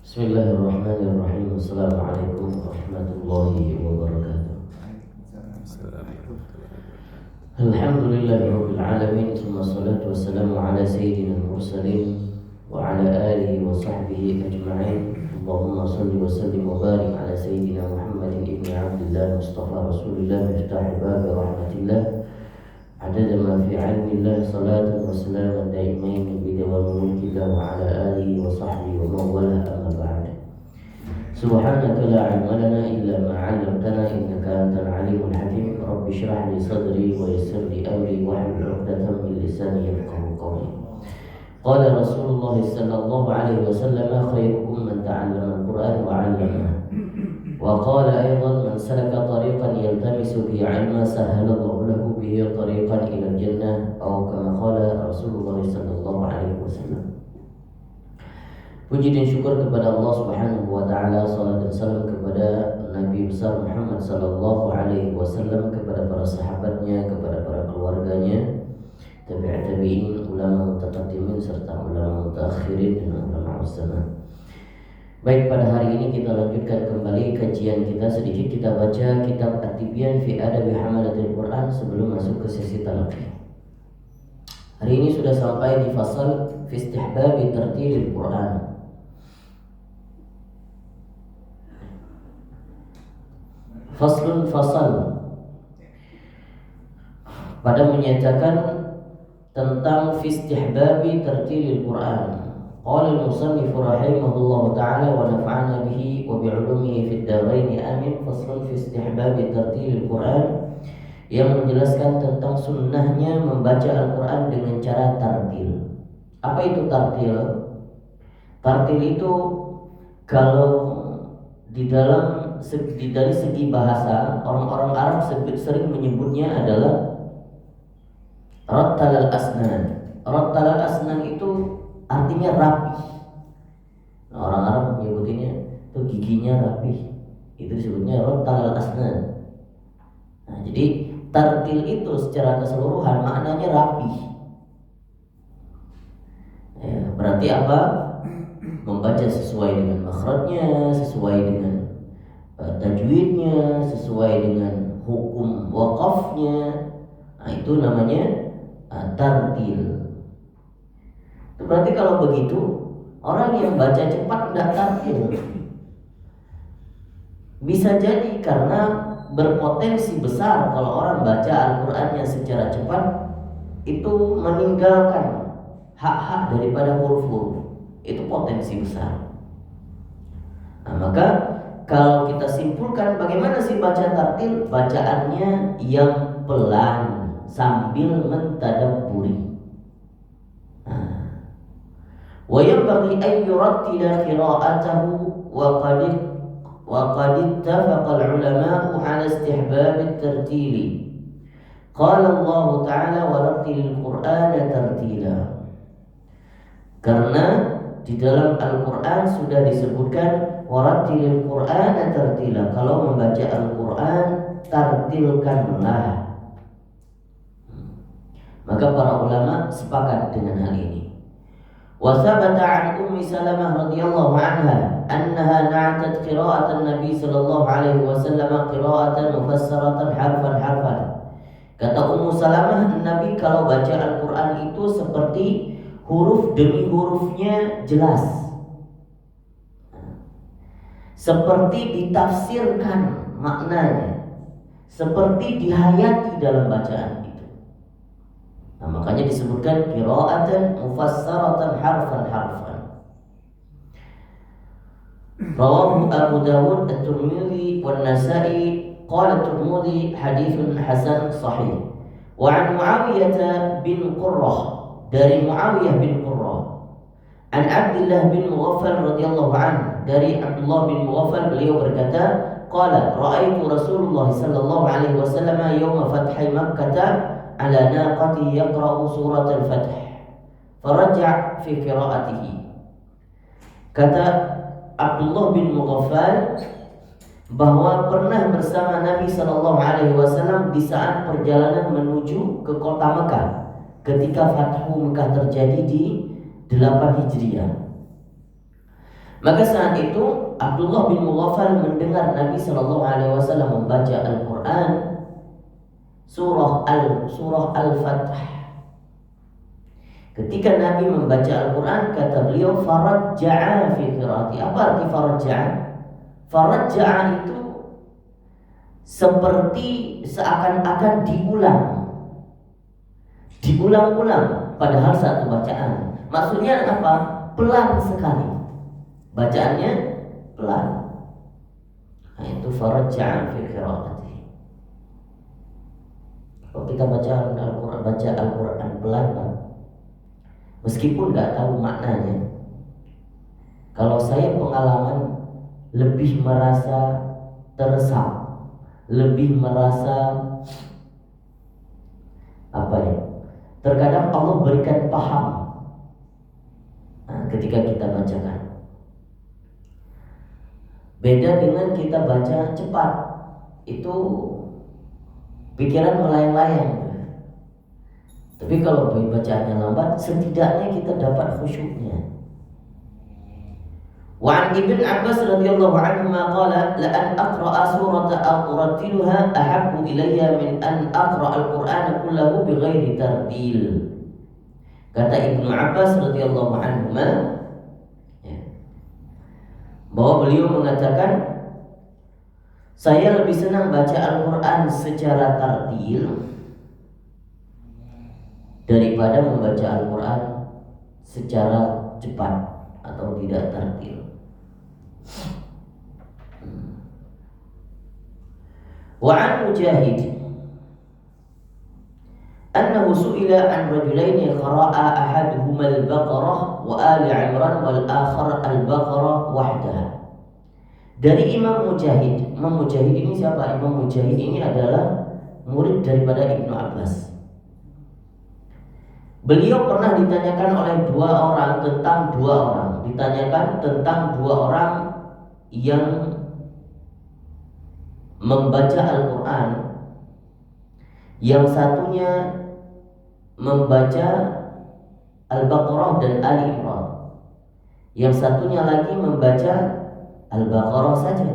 Bismillahirrahmanirrahim. Assalamualaikum warahmatullahi wabarakatuh. Alhamdulillahirabbil alamin. Wassalatu wassalamu ala sayyidina mursalin wa ala alihi wa sahbihi ajma'in. Allahumma salli wa sallim wa barik ala sayyidina Muhammadin ibni Abdillah Mustafa Rasulillah miftah bab rahmatillah. Adada ma fi ilmillah salatan wa salaman daimain bidawam mulkillah wa ala alihi wa sahbihi wa mawala amma ba'd. Subhanaka la ilma lana illa ma 'allamtana innaka antal alimul hakim. Rabbi shrah li sadri wa yassir li amri wahlul 'uqdatam min lisani yafqahu qawli. Qala Rasulullah sallallahu alaihi wasallam khairukum man ta'allama al-Qur'an wa 'allamahu. Wa qala aydan man salaka tariqan yaltamisu bihi 'ilman sahhalallahu lahu bihi tariqan ila al-jannah aw kama qala Rasulullah sallallahu alaihi wasallam. Puji dan syukur kepada Allah Subhanahu wa taala, salat dan salam kepada Nabi besar Muhammad sallallahu alaihi wasallam, kepada para sahabatnya, kepada para keluarganya, tabi'in, ulama mutaqaddimin serta ulama mutaakhirin dan ulama zaman. Baik, pada hari ini kita lanjutkan kembali kajian kita. Sedikit kita baca kitab At-Tibyan fi Adabi Hamalatil Quran sebelum masuk ke sesi talaqi. Hari ini sudah sampai di fasal fi istihbabi tartilil Quran. Faslun fasal pada menyatakan tentang fi istihbabi tartilil Quran. Qala al-musannif rahimahullah ta'ala wa nafa'ana bihi wa bi'ulumihi fid darain amin. Faslun fi istihbabi tartilil Quran, yang menjelaskan tentang sunnahnya membaca Al-Quran dengan cara tartil. Apa itu tartil? Tartil itu kalau dari segi bahasa, orang-orang Arab sering menyebutnya adalah rattal al-asnan. Rattal al-asnan itu artinya rapi. Nah, orang Arab menyebutnya itu giginya rapi. Itu disebutnya rattal al-asnan. Nah, jadi tartil itu secara keseluruhan maknanya rapi. Ya, berarti apa? Membaca sesuai dengan makhrajnya, sesuai dengan tajwidnya, sesuai dengan hukum waqafnya. Nah, itu namanya tartil. Berarti kalau begitu, orang yang baca cepat tidak tartil. Bisa jadi karena berpotensi besar kalau orang baca Al-Qur'annya secara cepat itu meninggalkan hak-hak daripada huruf-huruf. Itu potensi besar. Nah, maka kalau kita simpulkan bagaimana sih baca tartil? Bacaannya yang pelan sambil mentadabburi. Wa yanbaghi an yurattila qira'atahu wa qad ittafaqa al-'ulama'u 'ala istihbab at-tartil. Qala Allah Ta'ala wa rattilil Qur'ana tartila. Karena di dalam Al-Quran sudah disebutkan warattilil Qur'ana tartila. Kalau membaca Al-Quran, tartilkanlah. Maka para ulama sepakat dengan hal ini. Wa thabata 'an Ummi Salamah radhiyallahu anha annaha na'atat qira'atan Nabi sallallahu alaihi wasallam qira'atan mufassaratan harfan. Kata Ummu Salamah, Nabi kalau baca Al-Quran itu seperti huruf demi hurufnya jelas, seperti ditafsirkan maknanya, seperti dihayati dalam bacaan itu. Nah, makanya disebutkan qira'atan mufassaratan harfan. Rawahu Abu Dawud, At-Tirmidzi, wan Nasa'i. Qala At-Tirmidzi haditsun hasan sahih. Wa 'an Muawiyah bin Qurrah, dari Muawiyah bin Qurrah, an Abdullah bin Mughaffal radhiyallahu anhu, dari Abdullah bin Mughaffal, beliau berkata, qala ra'aitu Rasulullah sallallahu alaihi wasallam yawma fathi Makkah ala naqati yaqra'u surat al-Fath faraja' fi qira'atihi. Kata Abdullah bin Mughaffal bahwa pernah bersama Nabi sallallahu alaihi wasallam di saat perjalanan menuju ke kota Mekah ketika Fathu Mekah terjadi di 8 Hijriah. Maka saat itu Abdullah bin Mughaffal mendengar Nabi Shallallahu Alaihi Wasallam membaca Al-Quran surah Al-Fath. Ketika Nabi membaca Al-Quran, kata beliau, farajja'a fi qiraati. Apa arti farajja'a? Farajja'a itu seperti seakan-akan diulang-ulang padahal satu bacaan. Maksudnya apa? Pelan sekali. Bacaannya pelan. Nah, itu farajja'a fi qiraati. Kalau kita baca Al-Quran pelan, meskipun nggak tahu maknanya, kalau saya pengalaman lebih merasa teresap, lebih merasa terkadang Allah berikan paham ketika kita bacakan. Beda dengan kita baca cepat, itu pikiran melayang-layang. Tapi kalau bacaannya lambat, setidaknya kita dapat khusyuknya. Wa an Ibn Abbas radhiyallahu anhu qala la an aqra'a surata aw urattiluha ahabbu ilayya min an aqra'a al-Qur'ana kullahu bighairi tartil. Kata Ibnu Abbas radhiyallahu anhu bahwa beliau mengatakan, saya lebih senang baca Al-Quran secara tartil daripada membaca Al-Quran secara cepat atau tidak tartil. Wa an Mujahid annahu su'ila an rajulaini qara'a ahaduhuma al-Baqarah wa Ali Imran wal akhar al-Baqarah wahdaha. Dari Imam Mujahid. Imam Mujahid ini siapa? Imam Mujahid ini adalah murid daripada Ibnu Abbas. Beliau pernah ditanyakan oleh ditanyakan tentang dua orang yang membaca Al-Quran. Yang satunya membaca Al-Baqarah dan Ali Imran. Yang satunya lagi membaca Al-Baqarah saja,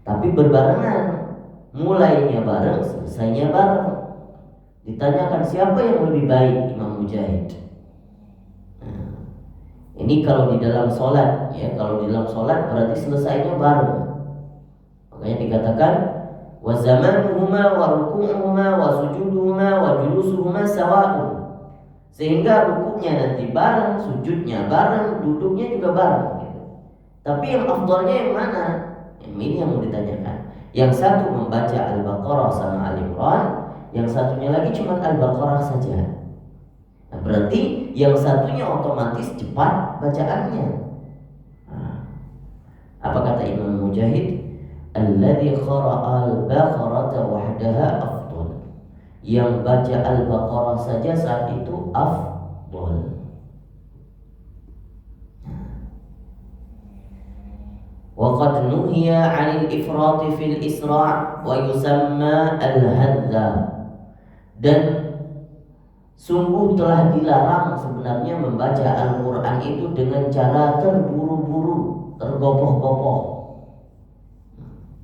tapi berbarengan, mulainya bareng, selesainya bareng. Ditanyakan siapa yang lebih baik, Imam Mujahid. Ini kalau di dalam sholat, kalau di dalam sholat berarti selesainya bareng. Makanya dikatakan wa zamanuhuma wa ruku'uhuma wa sujuduhuma wa julusuhuma sawa'un. Sehingga rukuknya nanti bareng, sujudnya bareng, duduknya juga bareng. Tapi yang afdalnya yang mana? Ini yang mau ditanyakan. Yang satu membaca Al-Baqarah sama Ali Imran, yang satunya lagi cuma Al-Baqarah saja. Nah, berarti yang satunya otomatis cepat bacaannya. Apa kata Imam Mujahid? Alladzi qara'a al-Baqarah wahdaha afdal. Yang baca Al-Baqarah saja saat itu afdal. Waqad nuhiya 'anil ifrat fil isra' wa yusamma al-hadza. Dan sungguh telah dilarang sebenarnya membaca Al-Quran itu dengan cara terburu-buru, tergopoh-gopoh.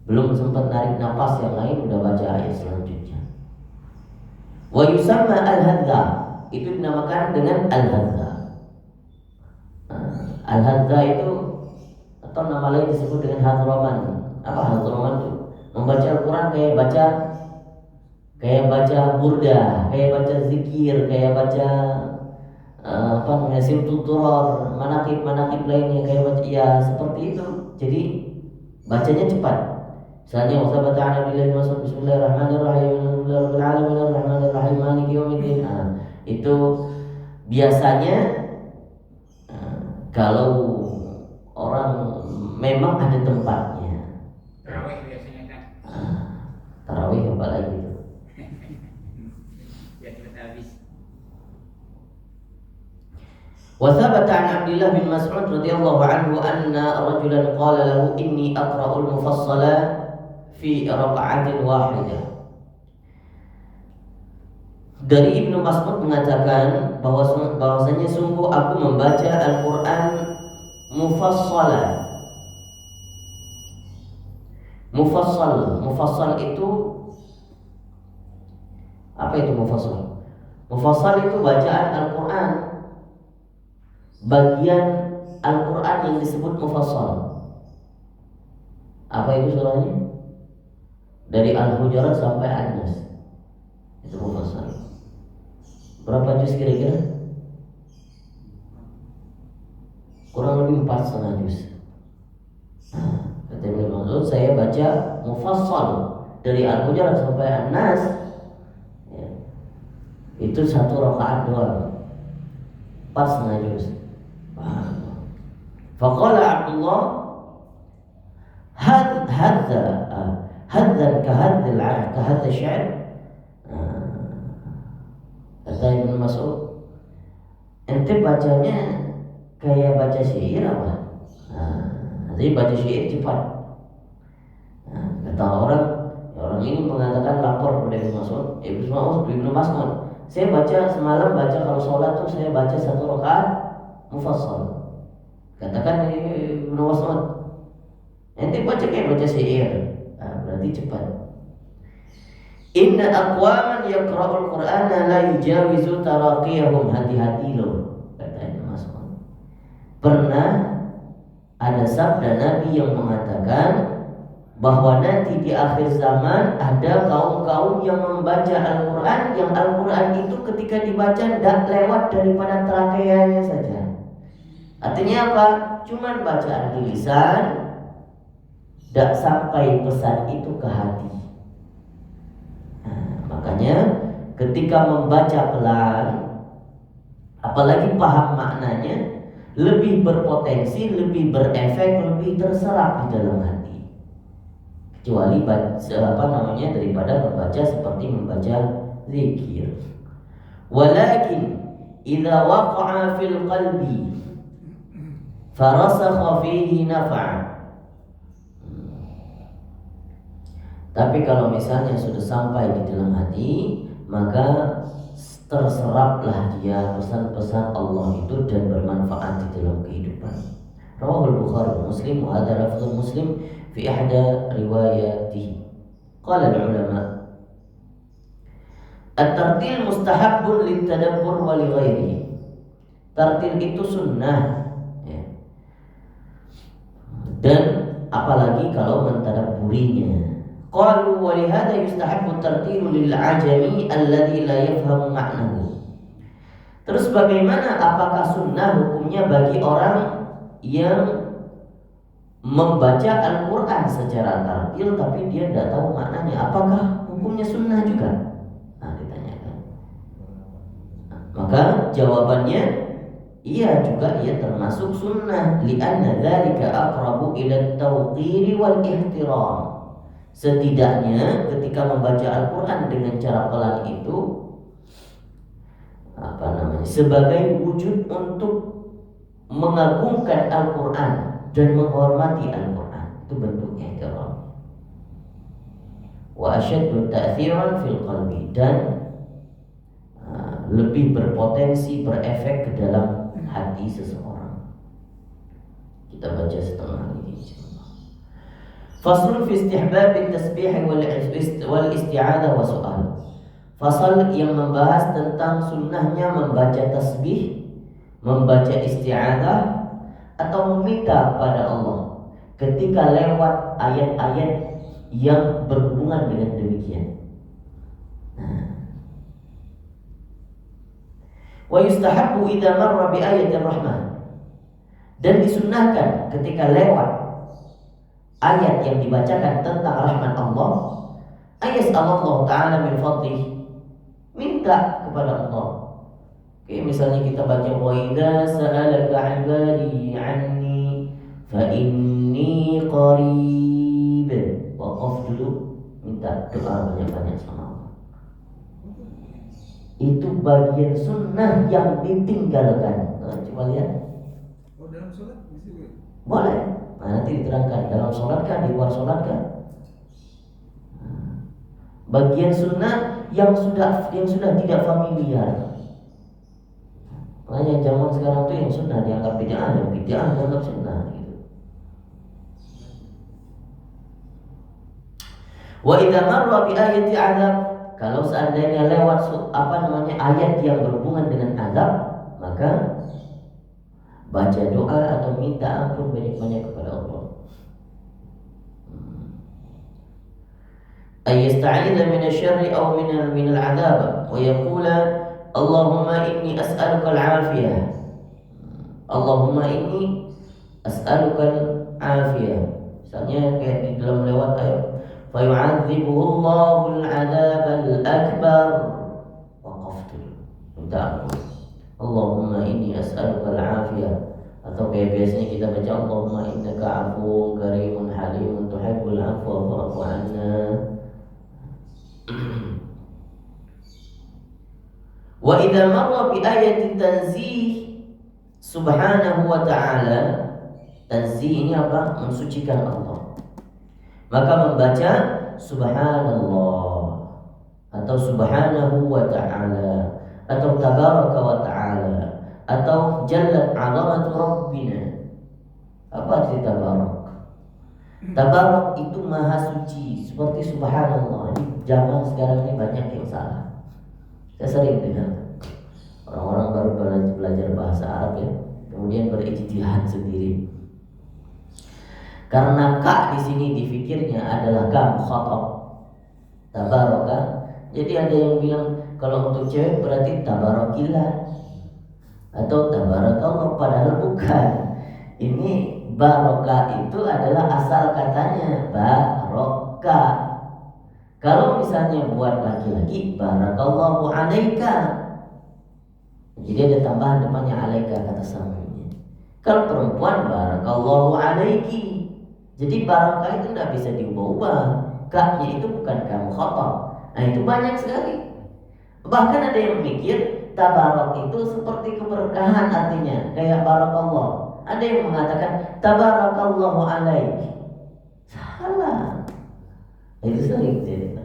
Belum sempat narik nafas yang lain udah baca ayat selanjutnya. Wa yusamma al-hadza, itu dinamakan dengan al-hadza. Al-hadza itu atau nama lain disebut dengan hadroman. Apa hadroman itu? Membaca Al-Quran kayak baca burda, kayak baca zikir, kayak baca simtuturor, manakib lainnya, kayak baca seperti itu. Jadi bacanya cepat. Misalnya wasabata an Abdillah bin Mas'ud bismillahirrahmanirrahim alhamdulillahirabbil alamin arrahmanirrahim maliki yaumiddin. Itu biasanya kalau orang memang ada tempatnya. Tarawih biasanya kan. Tarawih apa lagi itu? Ya cepat habis. Wa thabata an Abdullah bin Mas'ud radhiyallahu anhu anna rajulan qala lahu inni aqra'ul mufassala fi raka'atin wahidah. Dari Ibnu Mas'ud mengatakan bahwasanya sungguh aku membaca Al-Quran mufassalan. Mufassal itu apa itu mufassal? Mufassal itu bacaan Al-Quran, bagian Al-Quran yang disebut mufassal. Apa itu surahnya? Dari Al-Hujurat sampai An-Nas. Itu mufassal. Berapa juz kira-kira? Kurang lebih 4,5 juz. Kata Ibnu Mas'ud, saya baca mufassal dari Al-Hujurat sampai An-Nas, ya, itu 1 rakaat doang, 4,5 juz. Faqala Abdullah, hadza kahadza syair. Kata Ibnu Mas'ud, ente bacanya kayak baca syair apa? Jadi baca syair cepat. Kata orang ini mengatakan lapor kepada Ibnu Mas'ud, saya baca semalam kalau sholat tuh saya baca 1 rakaat mufassal. Katakan Ibnu Mas'ud, ente baca kayak baca syair, berarti cepat. Inna aqwaman yaqra'ul Qur'ana la yujawizu taraqiyahum, hati-hati loh, kata Ibnu Mas'ud. Pernah ada sabda Nabi yang mengatakan bahwa nanti di akhir zaman ada kaum-kaum yang membaca Al-Quran, yang Al-Quran itu ketika dibaca tidak lewat daripada trakeanya saja. Artinya apa? Cuman bacaan di lisan, tidak sampai pesan itu ke hati. Makanya ketika membaca pelan, apalagi paham maknanya, lebih berpotensi, lebih berefek, lebih terserap di dalam hati. Kecuali daripada membaca seperti membaca zikir. Walakin idza waqa'a fil qalbi farasakha fihi naf'a. Tapi kalau misalnya sudah sampai di dalam hati, maka terseraplah dia pesan-pesan Allah itu dan bermanfaat di dalam kehidupan. Rawahul Bukhari wa Muslim wa hadha lafzul Muslim fi ihda riwayatihi. Qala al-ulama, at-tartil mustahabbun lit-tadabbur wa li ghairihi. Tartil itu sunnah, ya. Dan apalagi kalau mentadabburinya. Qalu wa li hadha yustahabbu at-tartilu lil-ajami alladhi la yafhamu ma'nahu. Terus bagaimana, apakah sunnah hukumnya bagi orang yang membaca Al-Quran secara tartil tapi dia tidak tahu maknanya? Apakah hukumnya sunnah juga? Ditanyakan. Maka jawabannya iya juga, ia termasuk sunnah. Li'anna dzalika aqrabu ila at-tawqir wal ihtiram. Setidaknya ketika membaca Al-Quran dengan cara pelan itu sebagai wujud untuk mengagungkan Al-Quran dan menghormati Al-Quran, itu bentuk ihtiram. Wa asyaddu ta'thiran fil qalbi, dan lebih berpotensi berefek ke dalam hati seseorang. Kita baca setengah ini. Faslun fi istihbab at-tasbih wal isti'adzah wa su'al. Fasal yang membahas tentang sunnahnya membaca tasbih, membaca isti'adzah atau meminta kepada Allah ketika lewat ayat-ayat yang berhubungan dengan demikian. Wa yustahabbu idza marra bi ayatir rahmah, dan disunnahkan ketika lewat ayat yang dibacakan tentang rahmat Allah, ayas'allahu ta'ala min fadlih, minta kepada Allah. Oke, misalnya kita baca wa idza sa'alaka 'ibadi 'anni fa inni qarib. Waqaf dulu, minta doa banyak-banyak sama Allah. Itu bagian sunnah yang ditinggalkan. Coba lihat. Oh, dalam sholat bisa? Boleh. Nanti diterangkan dalam sholat kah, di luar sholat kah. Bagian sunnah yang sudah tidak familiar. Makanya zaman sekarang tuh yang sunnah dianggap bid'ah, yang bid'ah dianggap sunnah gitu. Wa idza marra bi ayati 'adzab, kalau seandainya lewat ayat yang berhubungan dengan azab, maka baca doa atau minta ampun banyak-banyak kepada Allah. Ay yasta'idza min asy-syarri aw min al-'adzab wa yaqula Allahumma inni as'aluka al-'afiyah. Allahumma inni as'aluka al-'afiyah. Misalnya kayak di dalam lewat ayat fa yu'adzibuhu Allahu al-'adzab al-akbar. Waqaftu. Minta ampun. Allahumma inni as'aluka al-'afiyah. Atau kayak biasanya kita baca Allahumma innaka 'afuwwun karimun halimun tuhibbul 'afwa fa'fu 'anna. Wa idza marra bi ayati tanzih subhanahu wa ta'ala, tanzih ini apa? Mensucikan Allah. Maka membaca subhanallah atau subhanahu wa ta'ala atau tabaraka wa ta'ala atau jallat 'azamatu rabbina. Apa arti tabarak? Tabarak itu maha suci, seperti subhanallah. Ini zaman sekarang ini banyak yang salah. Saya sering dengar orang-orang baru belajar bahasa Arab ya, kemudian berijtihad sendiri. Karena ka di sini dipikirnya adalah ka mukhatab. Tabaraka. Jadi ada yang bilang kalau untuk cewek berarti tabarakillah atau tabarakallah, padahal bukan. Ini barokah itu adalah asal katanya barokah. Kalau misalnya buat laki-laki barakallahu alaika, jadi ada tambahan depannya alaika kata sambungnya. Kalau perempuan barakallahu alaiki. Jadi barakah itu tidak bisa diubah-ubah. Ka-nya itu bukan kamu khatam. Nah itu banyak sekali. Bahkan ada yang mikir tabarak itu seperti keberkahan artinya, kayak barakallah. Ada yang mengatakan tabarakallahu alaik. Salah. Itu sering jadi.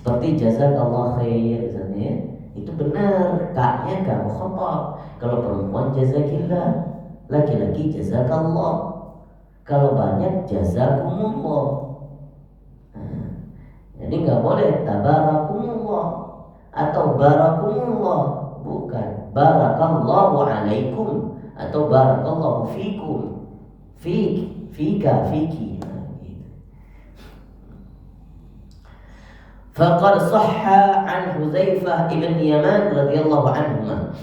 Seperti jazakallah khair misalnya, itu benar, ka-nya kamu khatam. Kalau perempuan jazakillah, laki-laki jazakallah. Kalau banyak jazakumullah. Jadi nggak boleh tabarakumullah atau barakumullah, bukan barakallahu alaikum atau barakallahu fikum, fika, fiki. Faqad sahha an Hudzaifah ibn Yaman radhiyallahu anhu.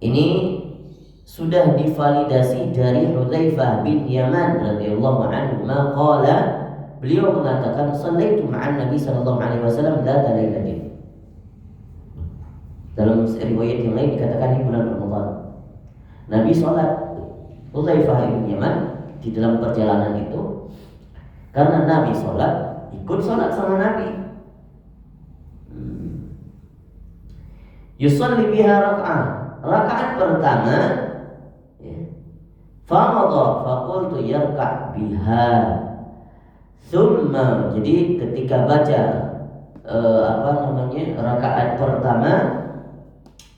Ini sudah divalidasi dari Hudzaifah bin Yaman radhiyallahu anhu. Qala, beliau mengatakan shallaitu ma'an Nabi sallallahu alaihi wasallam dzata lailatin. Dalam riwayat yang lain dikatakan di bulan Ramadan. Nabi salat, Hudzaifah bin Yaman di dalam perjalanan itu, karena Nabi salat, ikut salat sama Nabi. Yusalli biha rakaat pertama, famadha faqultu yarka' biha. Thumma, jadi ketika baca rakaat pertama,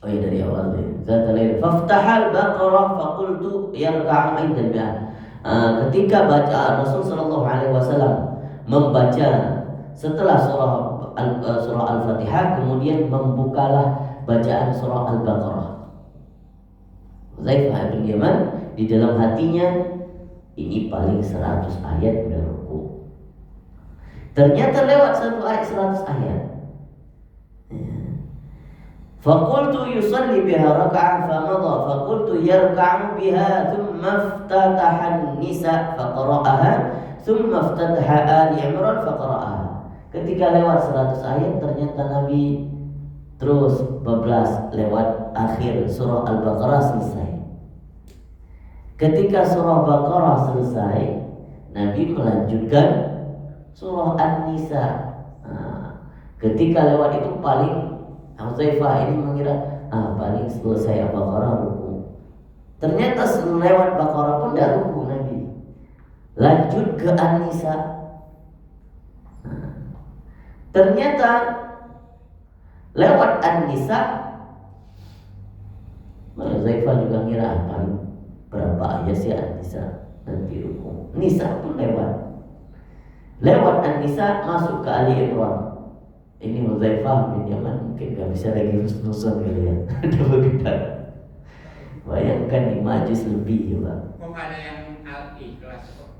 dari awal deh. Zatalail faftahal baqarah faqultu yarka' aidan biha. Ketika baca Rasul sallallahu alaihi wasallam membaca setelah surah Al-Fatihah, kemudian membukalah bacaan surah Al-Baqarah. Hudzaifah bin Yaman di dalam hatinya, ini paling 100 ayat udah ruku. Ternyata lewat 100 ayat. Faqultu yusalli biha raka'ah famadha faqultu yarka'u biha thumma iftataha an-nisa faqara'aha thumma iftataha Ali Imran faqara'aha. Ketika lewat 100 ayat, ternyata Nabi terus bablas lewat akhir surah Al-Baqarah selesai. Ketika surah Baqarah selesai, Nabi melanjutkan surah An-Nisa. Ketika lewat itu paling Hudzaifah ini mengira paling selesai Al-Baqarah ruku. Ternyata lewat Baqarah pun tidak ruku Nabi. Lanjut ke An-Nisa. Ternyata Lewat An-Nisa, Zaifah juga ngira berapa ayat sih An-Nisa nanti hukum. Nisa pun lewat An-Nisa masuk ke Ali Imran. Ini Zaifah bin Yaman mungkin gak bisa lagi husnuzon kalian. Udah begitu. Bayangkan di majlis lebih ya Pak. Kok ada yang al-ikhlas kok?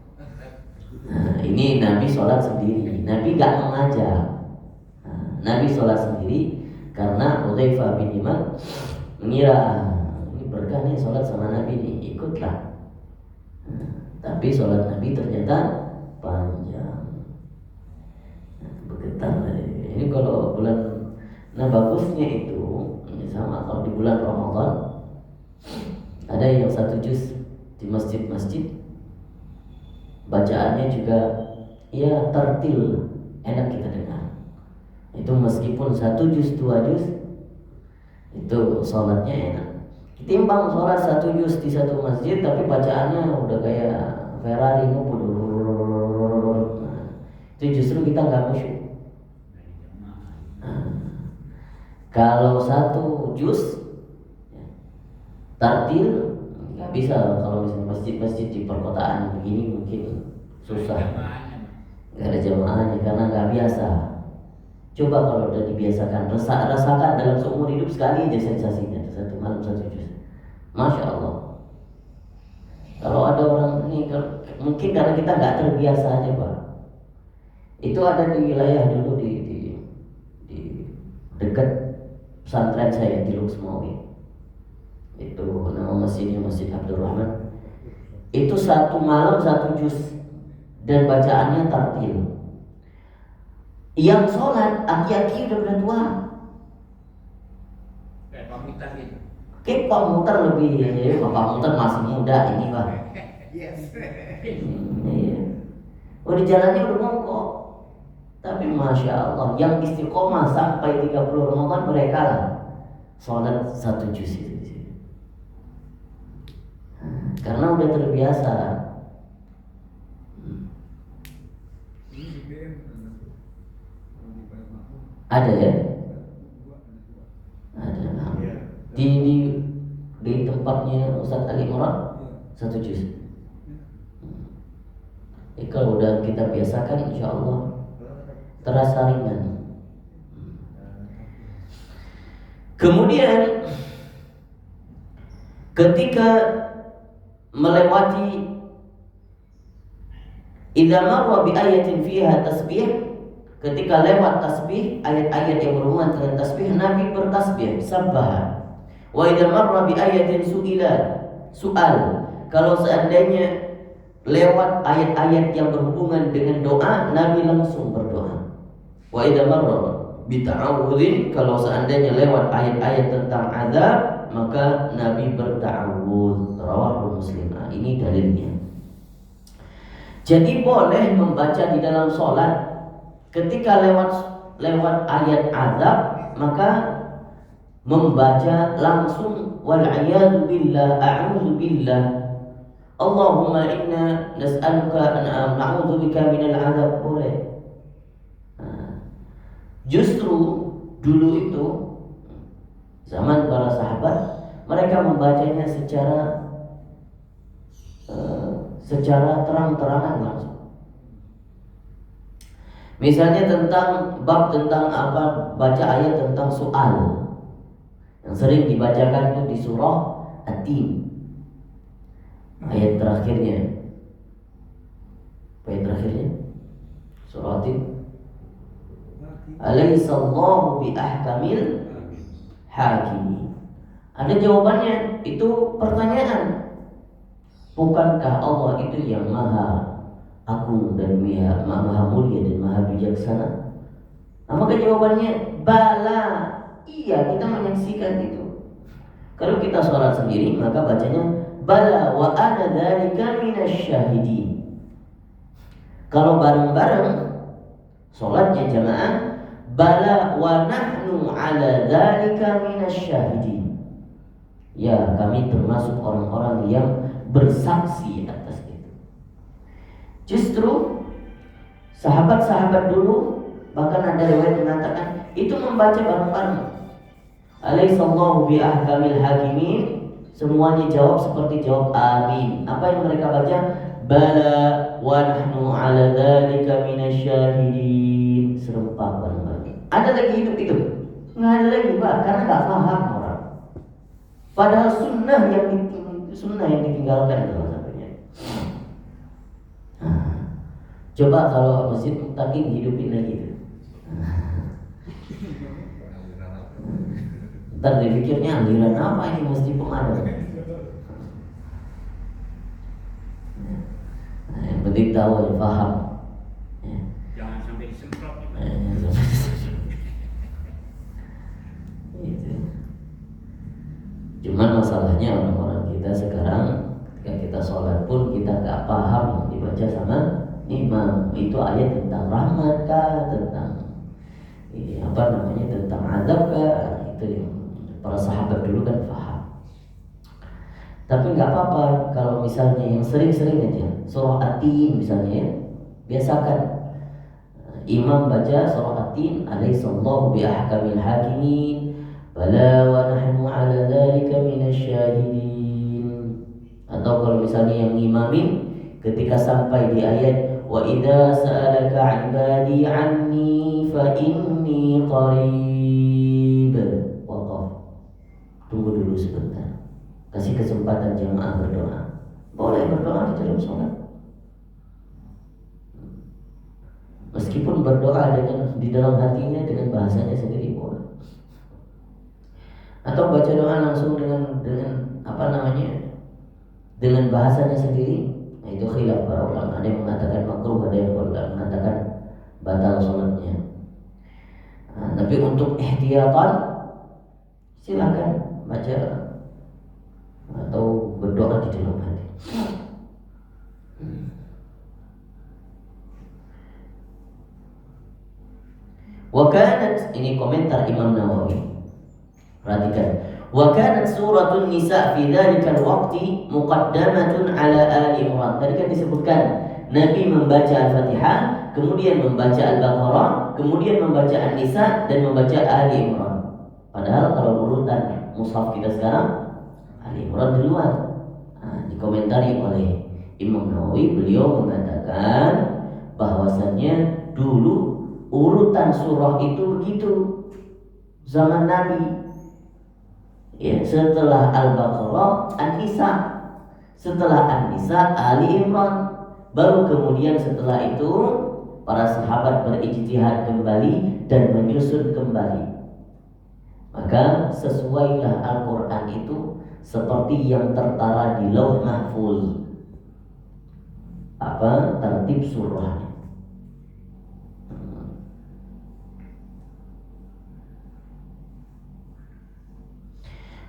Nah, ini Nabi sholat sendiri. Nabi gak mengajak. Nabi sholat sendiri karena Hudzaifah bin Yaman mengira ini berkah nih sholat sama Nabi nih, ikutlah. Tapi sholat Nabi ternyata panjang. Bergetar. Ini kalau bulan, nah bagusnya itu sama kalau di bulan Ramadan ada yang 1 juz di masjid-masjid, bacaannya juga ya tartil, enak kita dengar. Itu meskipun 1 juz 2 juz itu sholatnya enak. Ketimbang sholat 1 juz di satu masjid tapi bacaannya udah kayak Ferrari ngumpul. Nah, itu justru kita nggak khusyuk. Kalau 1 juz tartil nggak bisa. Kalau misalnya masjid-masjid di perkotaan begini mungkin susah, nggak ada jamaahnya karena nggak biasa. Coba kalau udah dibiasakan, rasakan dalam seumur hidup sekali aja sensasinya, 1 malam 1 juz, masya Allah. Kalau ada orang ini mungkin karena kita nggak terbiasa aja Pak. Itu ada di wilayah dulu di dekat pesantren saya di Luxmawi. Itu nama masjidnya Masjid Abdul Rahman. Itu 1 malam 1 juz dan bacaannya tartil. Yang sholat aki-aki udah tua. Kayak komunitas gitu. Kayak komuter lebih ya, komuter masih muda ini Pak. Yes. Iya. Udah jalannya udah mongkok. Tapi masya Allah, yang istiqomah sampai 30 Ramadan mereka lah sholat 1 juz itu. Karena udah terbiasa. Ada ya? Ada. Di tempatnya Ustaz Ali Murad 1 juz. Kalau udah kita biasakan, insya Allah terasa ringan. Kemudian ketika melewati idza marra bi ayatin fiha tasbih, ketika lewat tasbih, ayat-ayat yang berhubungan dengan tasbih, Nabi bertasbih, sabbah. Wa idza marra bi ayatin su'al, kalau seandainya lewat ayat-ayat yang berhubungan dengan doa, Nabi langsung berdoa. Wa idza marra bi ta'awudzin, kalau seandainya lewat ayat-ayat tentang azab, maka Nabi berta'awudz. Rawahu Muslim. Ini dalilnya. Jadi boleh membaca di dalam sholat ketika lewat ayat azab, maka membaca langsung wal'iyadu billah, a'udzu billah, Allahumma inna nas'aluka na'udzu bika minal azab, boleh. Justru dulu itu zaman para sahabat, mereka membacanya secara terang-terangan langsung. Misalnya tentang apa, baca ayat tentang soal yang sering dibacakan itu di surah At-Tin. Ayat terakhirnya. Ayat terakhirnya surah At-Tin. Alaihissallahu bi ahkamil hakimi. Ada jawabannya, itu pertanyaan. Bukankah Allah itu yang maha agung dan maha mulia dan maha bijaksana? Nah, maka jawabannya bala. Iya, kita menyaksikan itu. Kalau kita sholat sendiri, maka bacanya bala wa ana dzalika minasyahidin. Kalau bareng-bareng sholatnya jamaah, bala wa nahnu ala dzalika minasyahidin. Ya, kami termasuk orang-orang yang bersaksi atas itu. Justru sahabat-sahabat dulu Bahkan ada riwayat mengatakan itu membaca bareng-bareng. Alaihissallahu bi ahkamil hakimin. Semuanya jawab seperti jawab amin. Apa yang mereka baca? Bala wa nahnu ala dzalika minasyahidin. Serempak bareng-bareng. Ada lagi hidup itu? Nggak ada lagi, Pak, karena nggak paham orang. Padahal sunnah yang ditinggalkan adalah satunya. Coba kalau masjid Muttaqin hidupin lagi itu. Ntar dipikirnya aliran apa ini masjid pengaruh. Yang penting tahu ya, paham. Jangan sampai disemprot. Gitu. Cuman masalahnya orang-orang kita sekarang ketika kita sholat pun kita gak paham yang dibaca sama imam. Itu ayat tentang rahmat kah, tentang tentang azab kah? Itu yang para sahabat dulu kan paham. Tapi nggak apa-apa kalau misalnya yang sering-sering aja surah At-Tin misalnya ya, biasakan imam baca surah At-Tin, alaihissallahu bi ahkamil hakimin, bala wa nahnu ala dzalika minasyahidin. Atau kalau misalnya yang ngimamin ketika sampai di ayat wa idza sa'alaka 'ibadi 'anni fa inni qarib, waqaf, tunggu dulu sebentar, kasih kesempatan jemaah berdoa. Boleh berdoa di dalam sholat, meskipun berdoa dengan di dalam hatinya dengan bahasanya sendiri boleh. Atau baca doa langsung dengan dengan bahasanya sendiri. Nah, itu khilaf para ulama. Ada yang mengatakan makruh, ada yang mengatakan batal sholatnya. Tapi untuk ihtiyatan silakan baca atau berdoa di dalam hati. Wa kanat, ini komentar Imam Nawawi. Perhatikan. Wa kanat suratun Nisa fi dzalikal waqti muqaddamatun ala Ali Imran. Tadi kan disebutkan Nabi membaca Al-Fatihah, kemudian membaca Al-Baqarah, kemudian membaca An-Nisa dan membaca Ali Imran. Padahal kalau urutan mushaf kita sekarang Ali Imran duluan. Dikomentari oleh Imam Nawawi, beliau mengatakan bahwasannya dulu urutan surah itu begitu zaman Nabi. Ya, setelah Al-Baqarah An-Nisa, setelah An-Nisa Ali Imran, baru kemudian setelah itu para sahabat berijtihad kembali dan menyusun kembali. Maka sesuailah Al-Quran itu seperti yang tertara di Lauh Mahfuz, tertib surahnya.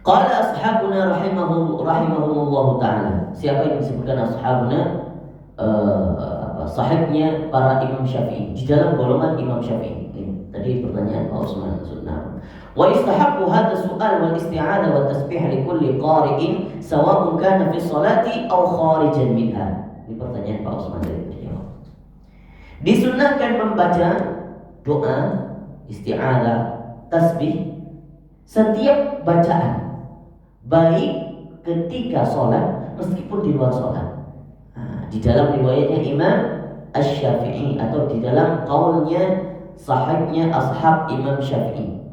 Qala ashabuna rahimahumullah ta'ala. Siapa yang disebutkan ashabuna? Sahibnya para Imam Syafi'i, di dalam golongan Imam Syafi'i. Tadi pertanyaan Pak Utsman Sunnah. Wa istahabbu hadha su'al wal isti'adah wa tasbih li kulli qari'in sawa'un kana fi sholati aw kharijan minha. Ini pertanyaan Pak Utsman dari beliau. Disunnahkan membaca doa, isti'adah, tasbih setiap bacaan, baik ketika sholat meskipun di luar sholat. Di dalam riwayatnya Imam Asy-Syafi'i atau di dalam qaulnya sahibnya ashab Imam Syafi'i,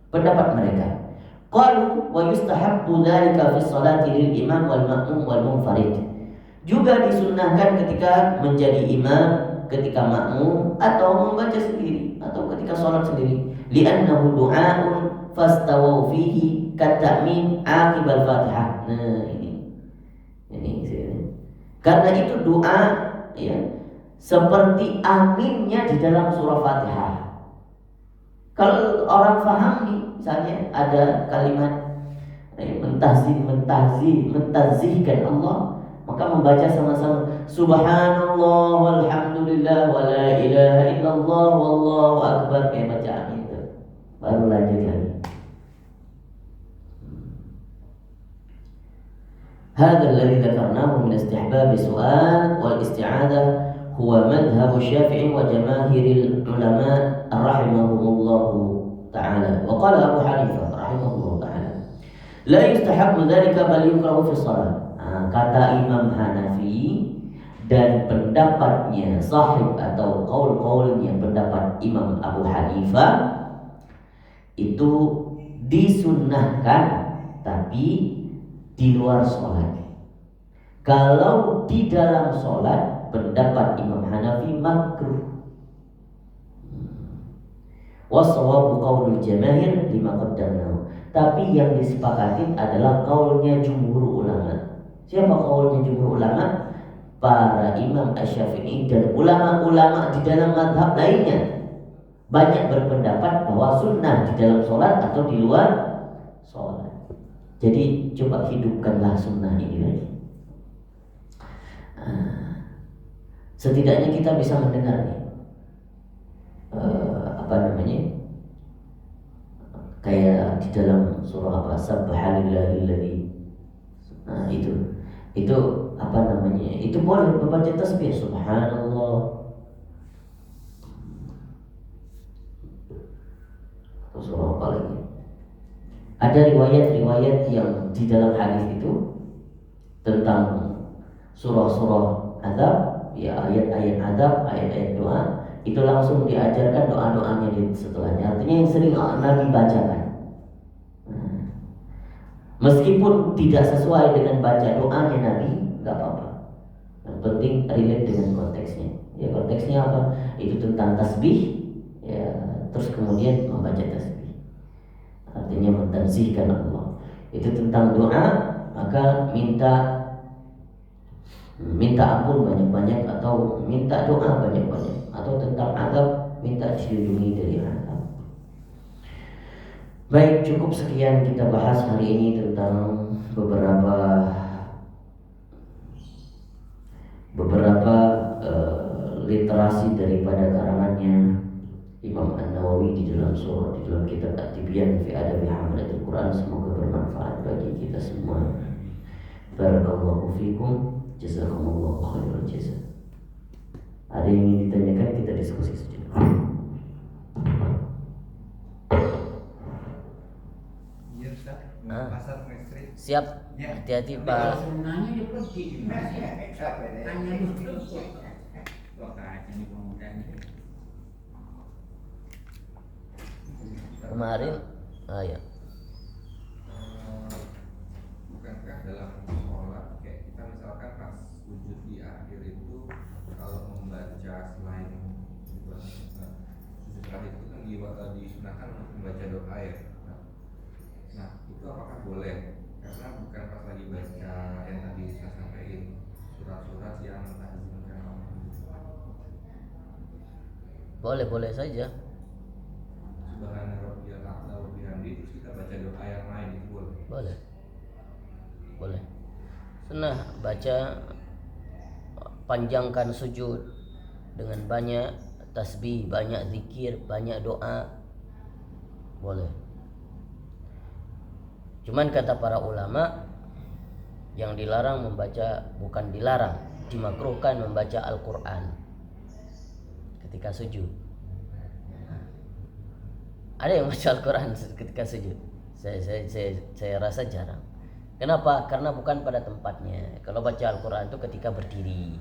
pendapat mereka, qalu wa yustahabbu dzalika fi sholati lil imam wal ma'mum wal munfarid. Juga disunnahkan ketika menjadi imam, ketika makmum, atau membaca sendiri, atau ketika sholat sendiri. Li'annahu du'a'un fastawaw fihi kat-ta'min aqibal Fatihah. Nah, ini karena itu doa ya, seperti aminnya di dalam surah Fatihah. Kalau orang paham nih, misalnya ada kalimat mentazihkan Allah, maka membaca sama-sama subhanallah walhamdulillah wa la ilaha illallah wallahu akbar, kayak baca amin itu. Baru lanjut lagi. هذا الذي ذكرناه من استحباب السؤال والاستعاذة huwa madhhab Syafi'i wa jamaahiril ulama rahimahumullahu ta'ala. Wa qala Abu Hanifah rahimahullahu ta'ala, la yustahabbu dzalika bal yukrahu fi shalah. Kata Imam Hanafi dan pendapatnya sahib atau qaul-qaulnya pendapat Imam Abu Hanifah itu disunnahkan tapi di luar sholat. Kalau di dalam sholat, pendapat Imam Hanafi makruh. Wassawabu qaulul jamaahir lima qaddamnahu. Tapi yang disepakati adalah qaulnya jumhur ulama. Siapa qaulnya jumhur ulama? Para imam Asy-Syafi'i dan ulama-ulama di dalam mazhab lainnya banyak berpendapat bahwa sunnah di dalam sholat atau di luar sholat. Jadi coba hidupkanlah sunnah ini lagi. Setidaknya kita bisa mendengar nih, kayak di dalam surah apa, Subhanallahilladzi. Itu itu boleh membaca tasbih subhanallah. Atau surah apa lagi? Ada riwayat-riwayat yang di dalam hadis itu tentang surah-surah azab, ya ayat-ayat azab, ayat-ayat doa, itu langsung diajarkan doa-doanya di setelahnya. Artinya yang sering Nabi bacakan. Meskipun tidak sesuai dengan baca doanya Nabi, nggak apa-apa. Yang penting relate dengan konteksnya. Ya konteksnya apa? Itu tentang tasbih. Ya terus kemudian membaca tasbih. Artinya mentanzihkan Allah. Itu tentang doa, maka minta ampun banyak-banyak atau minta doa banyak-banyak. Atau tentang azab, minta dilindungi dari azab. Baik, cukup sekian kita bahas hari ini tentang beberapa literasi daripada karangannya Imam An-Nawawi di dalam kitab At-Tibyan fi Adabi Hamalatul Quran. Semoga bermanfaat bagi kita semua. Barakallahu fikum, jazakumullahu khairal jazaa. Ada yang ingin ditanyakan, kita diskusi sejenak. Pasar listrik. Siap, hati-hati Pak. Sebenarnya dia pergi di mana? Hanya itu. Aja nih pemuda ini. Kemarin, ya. Bukankah dalam sholat kayak kita misalkan pas sujud di akhir itu kalau membaca selain sujud terakhir itu kan disunahkan untuk membaca doa ya. Nah itu apakah boleh? Karena bukan pas lagi baca yang tadi saya sampaikan, surat-surat yang mentakzimkan Allah. Boleh saja. Subhana rabbiyal a'la wa bihamdihi, terus kita baca doa yang lain, itu boleh? Boleh. Sunnah baca, panjangkan sujud dengan banyak tasbih, banyak zikir, banyak doa. Boleh. Cuman kata para ulama, yang dilarang membaca, bukan dilarang, dimakruhkan membaca Al-Quran ketika sujud. Ada yang baca Al-Quran ketika sujud? Saya rasa jarang. Kenapa? Karena bukan pada tempatnya. Kalau baca Al-Quran itu ketika berdiri.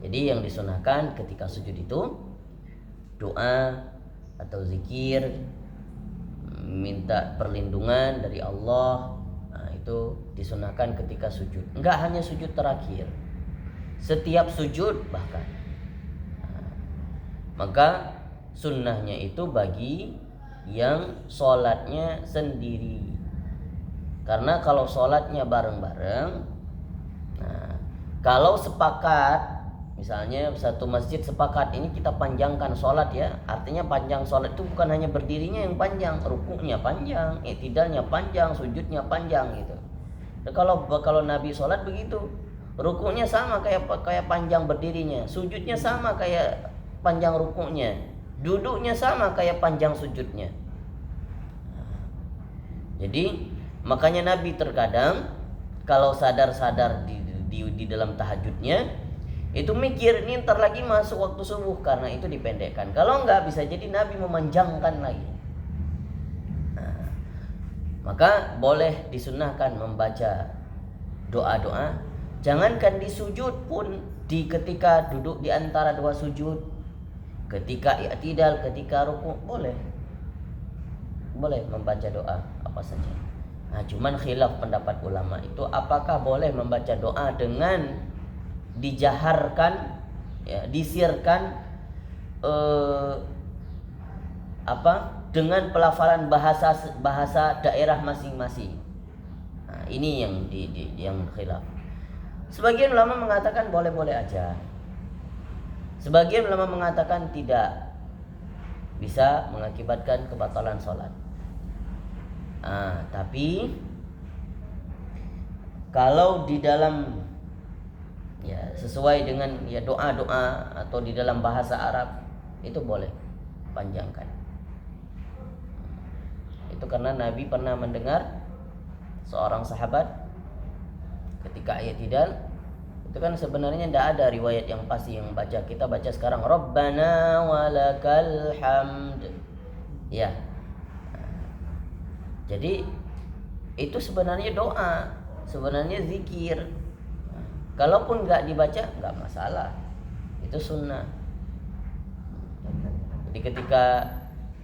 Jadi yang disunahkan ketika sujud itu doa atau zikir, minta perlindungan dari Allah. Nah, itu disunahkan ketika sujud. Enggak hanya sujud terakhir, setiap sujud bahkan. Maka sunnahnya itu bagi yang sholatnya sendiri. Karena kalau sholatnya bareng-bareng, nah, kalau sepakat, misalnya satu masjid sepakat ini kita panjangkan sholat ya, artinya panjang sholat itu bukan hanya berdirinya yang panjang, rukuknya panjang, i'tidalnya panjang, sujudnya panjang gitu. Nah, kalau Nabi sholat begitu, rukuknya sama kayak panjang berdirinya, sujudnya sama kayak panjang rukuknya, duduknya sama kayak panjang sujudnya. Jadi makanya Nabi terkadang kalau sadar-sadar di dalam tahajudnya, Itu mikir ini ntar lagi masuk waktu subuh, karena itu dipendekkan. Kalau enggak bisa jadi Nabi memanjangkan lagi. Nah, maka boleh disunnahkan membaca doa-doa. Jangankan di sujud pun, di ketika duduk di antara dua sujud, ketika i'tidal, ketika rukuk, boleh membaca doa apa saja. Nah, cuman khilaf pendapat ulama itu apakah boleh membaca doa dengan dijaharkan, ya, disirkan, dengan pelafalan bahasa daerah masing-masing. Nah, ini yang khilaf. Sebagian ulama mengatakan boleh-boleh aja. Sebagian ulama mengatakan tidak, bisa mengakibatkan kebatalan sholat. Tapi kalau di dalam, ya, sesuai dengan ya doa-doa atau di dalam bahasa Arab, itu boleh panjangkan. Itu karena Nabi pernah mendengar seorang sahabat ketika i'tidal, itu kan sebenarnya tidak ada riwayat yang pasti yang baca. Kita baca sekarang Rabbana walakal hamd, ya. Jadi itu sebenarnya doa, sebenarnya zikir. Kalaupun nggak dibaca nggak masalah, itu sunnah. Jadi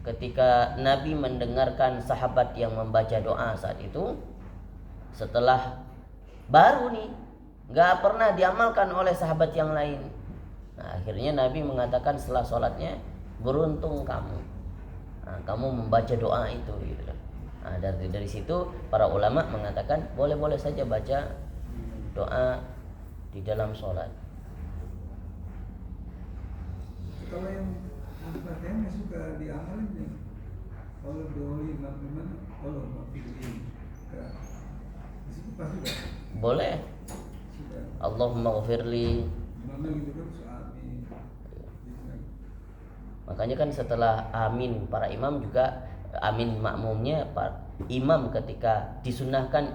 ketika Nabi mendengarkan sahabat yang membaca doa saat itu, setelah baru nih, nggak pernah diamalkan oleh sahabat yang lain. Nah, akhirnya Nabi mengatakan setelah sholatnya, beruntung kamu, kamu membaca doa itu, gitu. Nah, dari situ para ulama mengatakan boleh-boleh saja baca doa di dalam sholat. Kalau yang Fatihahnya suka diamalin ya, kalau doli gimana, kalau mafidin, di situ pas juga. Boleh. Sudah. Allahumma ghfirli. Gimana gitu kan suami. Makanya kan setelah amin para imam juga amin makmumnya, Pak imam ketika disunahkan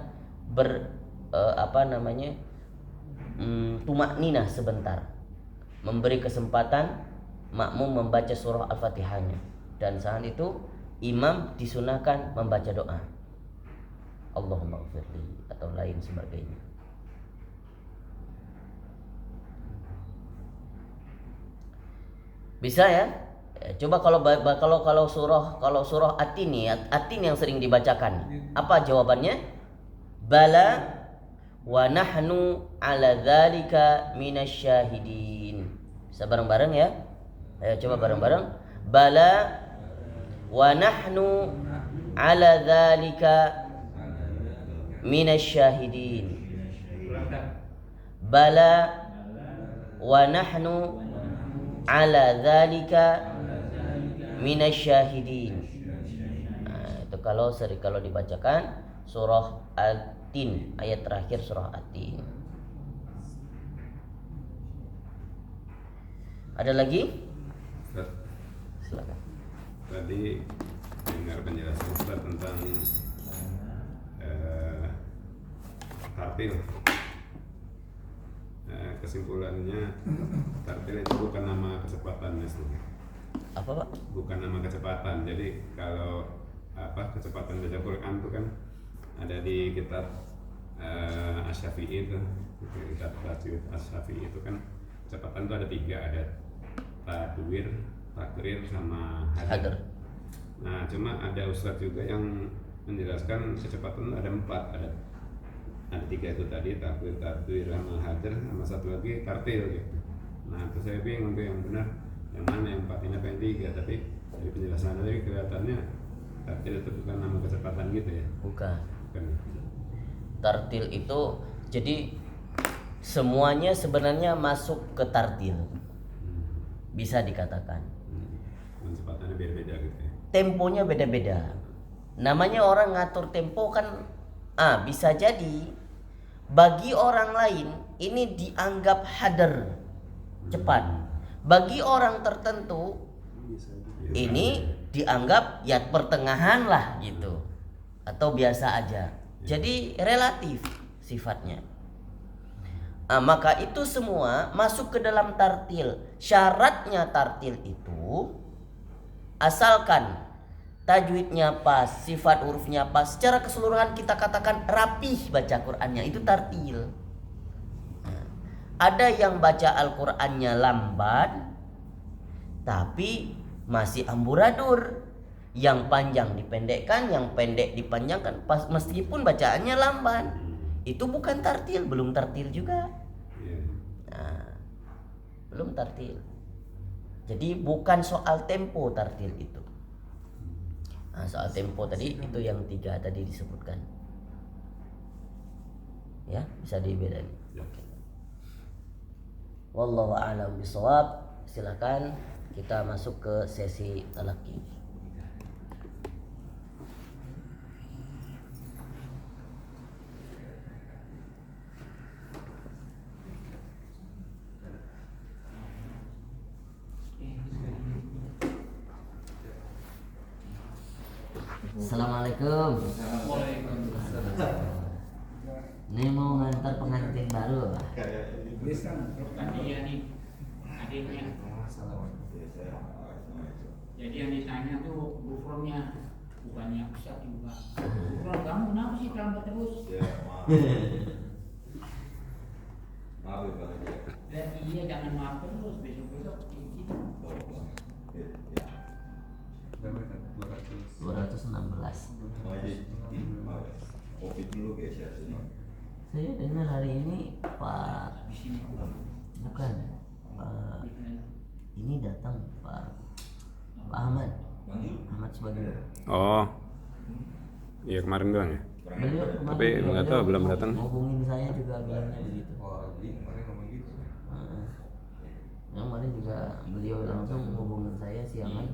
tumak ninah sebentar, memberi kesempatan makmum membaca surah Al-Fatihahnya, dan saat itu imam disunahkan membaca doa Allahumma ghfirli atau lain sebagainya. Bisa ya? Coba kalau surah At-Tin yang sering dibacakan, apa jawabannya? Bala wa nahnu ala dzalika minasyahidin. Bisa bareng-bareng ya? Ayo coba bareng-bareng. Bala wa nahnu ala dzalika minasyahidin. Bala wa nahnu ala dzalika minasyahidin. Nah, itu kalau dibacakan surah At-Tin, ayat terakhir surah At-Tin. Ada lagi? Silakan. Tadi dengar penjelasan Ustaz tentang tartil. Kesimpulannya tartil itu bukan nama kecepatan, Apa, Pak? bukan nama kecepatan. Jadi kalau kecepatan baca Quran itu kan ada di kitab Asy-Syafi'i itu, kitab Asy-Syafi'i itu kan kecepatan itu ada 3, ada tadwir, takrir, sama hadar. Nah, cuma ada ustadz juga yang menjelaskan kecepatan ada 4, ada 3 itu tadi, takrir, tadwir, sama hadar, sama satu lagi tartil gitu. Nah, terus saya bingung tuh yang benar yang mana, yang 4 ini apa yang 3, tapi dari penjelasan tadi kelihatannya tartil itu bukan nama kecepatan gitu ya. Bukan. Tartil itu jadi semuanya sebenarnya masuk ke tartil. Bisa dikatakan. Kecepatannya beda-beda gitu ya. Temponya beda-beda. Namanya orang ngatur tempo kan, bisa jadi bagi orang lain ini dianggap hadar, cepat. Bagi orang tertentu ini dianggap ya pertengahan lah gitu, atau biasa aja. Jadi relatif sifatnya. Maka itu semua masuk ke dalam tartil. Syaratnya tartil itu asalkan tajwidnya pas, sifat hurufnya pas, secara keseluruhan kita katakan rapih baca Qur'annya, itu tartil. Ada yang baca Al-Qur'annya lamban tapi masih amburadur. Yang panjang dipendekkan, yang pendek dipanjangkan, pas meskipun bacaannya lamban. Itu bukan tartil, belum tartil juga. Belum tartil. Jadi bukan soal tempo tartil itu. Soal tempo tadi itu yang 3 tadi disebutkan. Ya, bisa dibedain. Wallahu a'lam bishawab. Silakan kita masuk ke sesi talaqi. Assalamualaikum. Ini mau ngantar pengantin baru. Dia nih adiknya. Jadi yang ditanya tuh bukurnya bukannya Ustaz juga. Bukur kamu kenapa sih terlambat terus? Maaf ya Bang. Iya jangan maaf terus, besok-besok kayak gitu. 216. Kopi dulu guys ya sini. Saya dengar hari ini Pak Di sini bukan Pak ini datang Pak Ahmad sebagai Oh, iya kemarin doang ya. beliau Tapi nggak tahu, belum datang. Hubungin saya juga bilangnya begitu. Kemarin ngomong gitu. Kemarin juga beliau langsung hubungin saya siangan.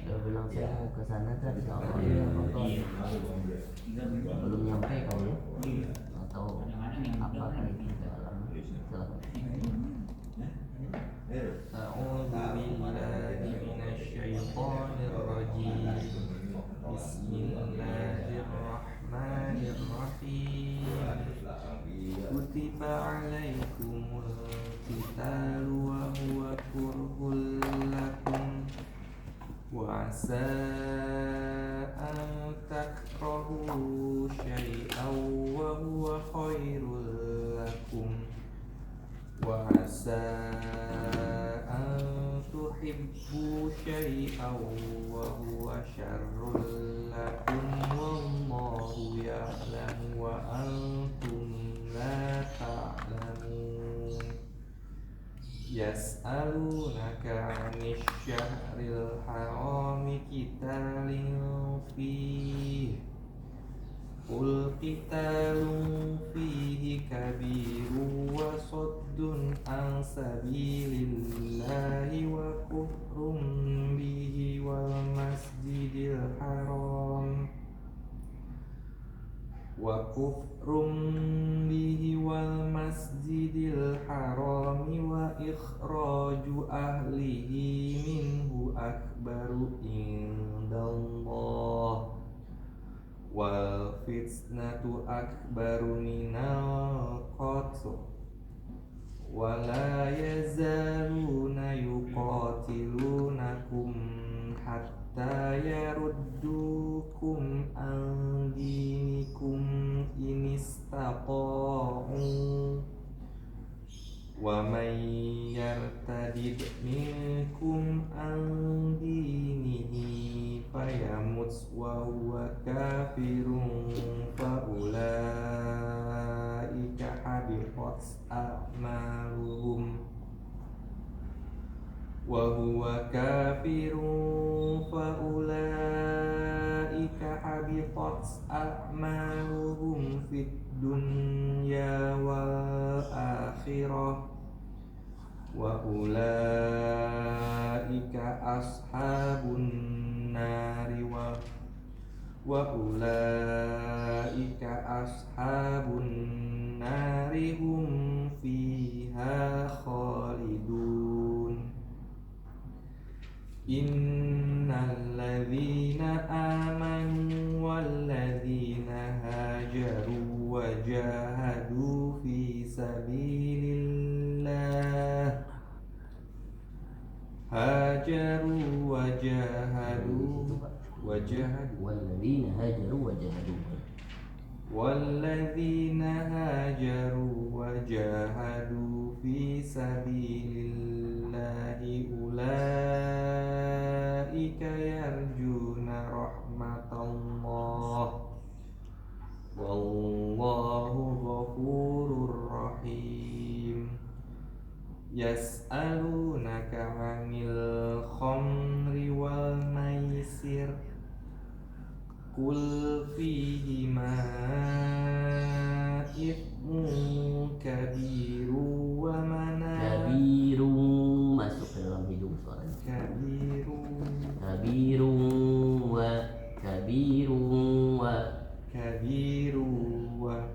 Dia bilang saya mau ke sana tadi kalau belum nyampe kali ya atau apa kali itu alam. A'udzu billahi minasyaitonir rajim. Bismillahirrahmanirrahim. Kutiba 'alaikumul qitalu wa huwa kurhul lakum wa 'asa an takrahu syai'an wa huwa khairul lakum wa 'asa an tuhibbu syai'an wa huwa syarrul lakum wallahu ya'lamu wa antum la ta'lamun. Yas'alunaka 'anil syahril harami qitalin fihi qul qitalun fihi kabirun wa saddun an sabilillahi wa kufrun bihi wal masjidil haram wa ikhraju ahlihi minhu akbaru indallah wal fitnatu akbaru minal qatl wa la yazaluna yuqatilunakum hatta yaruddukum an dinikum in istata'u wa man yartadid minkum an dinihi fayamut wa huwa kafirun fa ulaika habitat a'maluhum wa huwa kafirun fa ulaika habitat a'maluhum fid dunya wal akhirah wa ulaika ashabun nari wa ulaika ashabun nari hum fiha khalidun. Innal ladzina amanu wal ladzina hajaru wa jahadu fi sabilillah wajahadu walladzina hajaru wajahadu fi sabilillahi ulaika yarjuna rahmatallah wallahu ghafurur rahim. Yas'alunaka 'anil khamri wal maisir qul fihima ithmun kabiru wa kabiru, masuk ke dalam hidung suaranya. Kabiru wa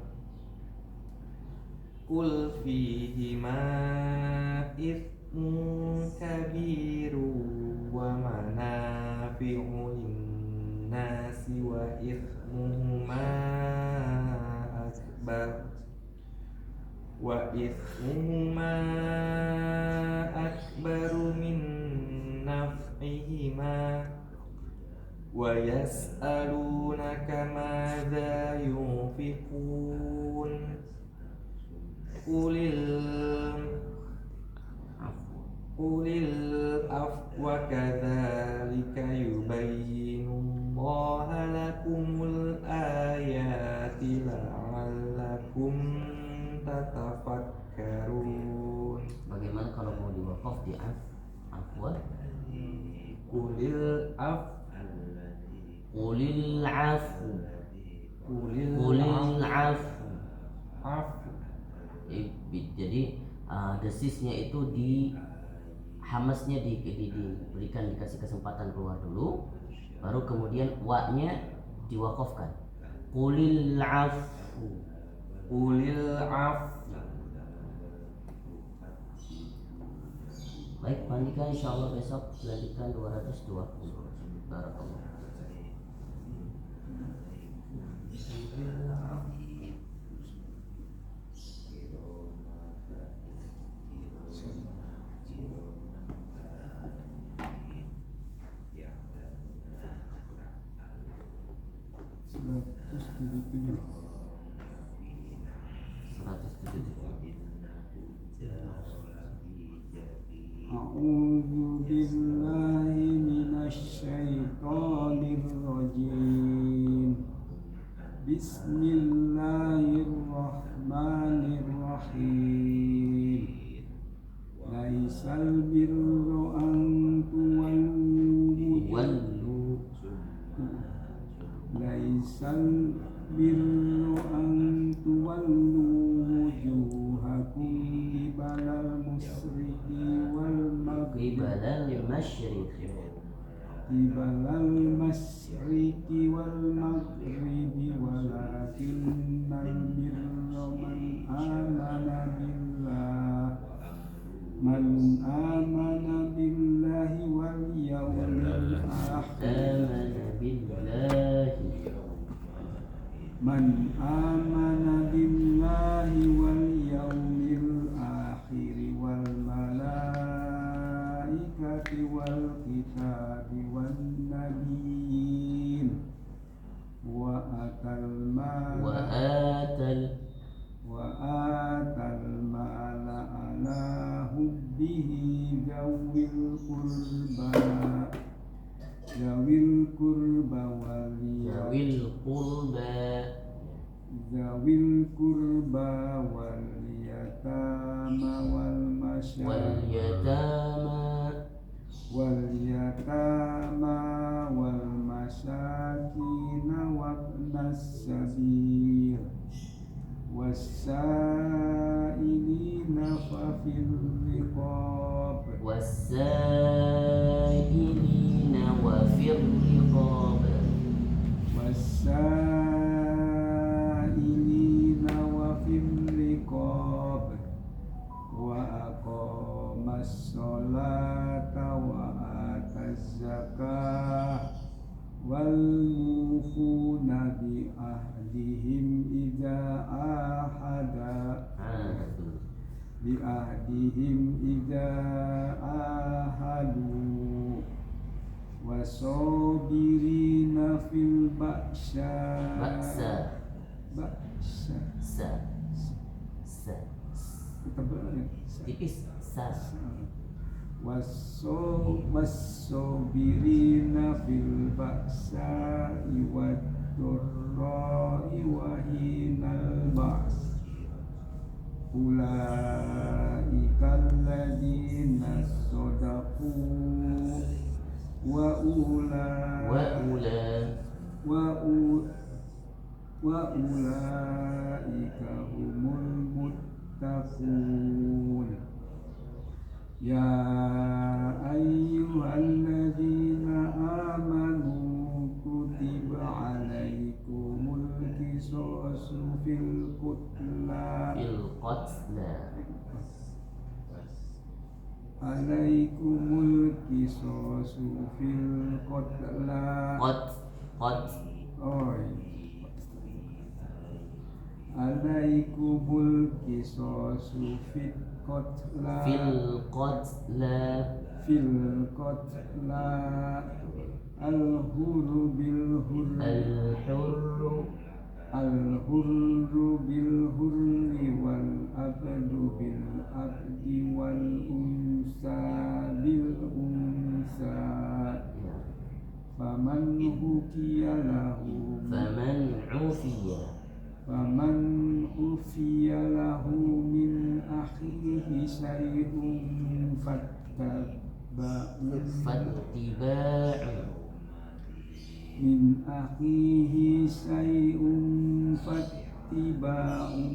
qul fihima ithmun kabiru wa manafi'u linnasi wa ithmuhuma akbaru min naf'ihima wa yas'alunaka madza yunfiqun Qulil afwa kadzalika yubayyinullahu lakumul ayati la'allakum tatafakkarun. Bagaimana kalau mau diwakaf di afwa? Qulil afu. Jadi desisnya itu di hamasnya diberikan, dikasih kesempatan keluar dulu, baru kemudian wa-nya diwakafkan. Qulil afu. Baik, Pak Andika, insyaallah besok lanjutkan 220. Barakallah. A'udzu billahi minasy syaithanir rajim. Bismillahirrahmanirrahim. Laisal birru an tuwallu wujuhakum qibalal masyriqi wal maghribi walakinnal birra man amana billahi wal yawmil akhir wal malaikati wal kitabi wan nabiyyin wa atal mala ala hubbihi zawil qurba wal yatama wal masakin wa ibnas sabil was-sa'ilina fafir riqab wa aqamas sholata wa ataz zakah wal mufuna bi ahdihim idza ahadu wasabirina fil Baksa. Sa. Tipis. Sa. wasabirina fil ba'sa'i wad-dharra'i wa hinal ba's ulaika alladziina shadaqu wa ulaika humul muttaqun. Ya ayyuhalladzina amanu kutiba alaikumul qisasu fil qatla alaikumul qisasu fil qatla alaikumul qisasu fil qatla al-hurru bil hurri wal abdu bil abdi wal unsa bil unsa faman ufiya lahu min akhihi shay'un fattiba'un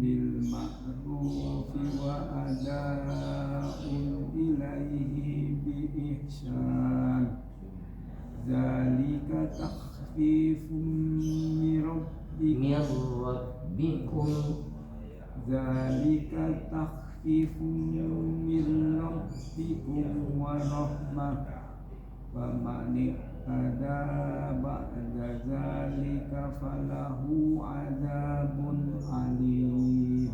bil ma'rufi wa ada'un ilaihi bi ihsan zalika takhfifun min rabbikum wa rahmah faman ihtada ba'da zalika falahu adzabun alim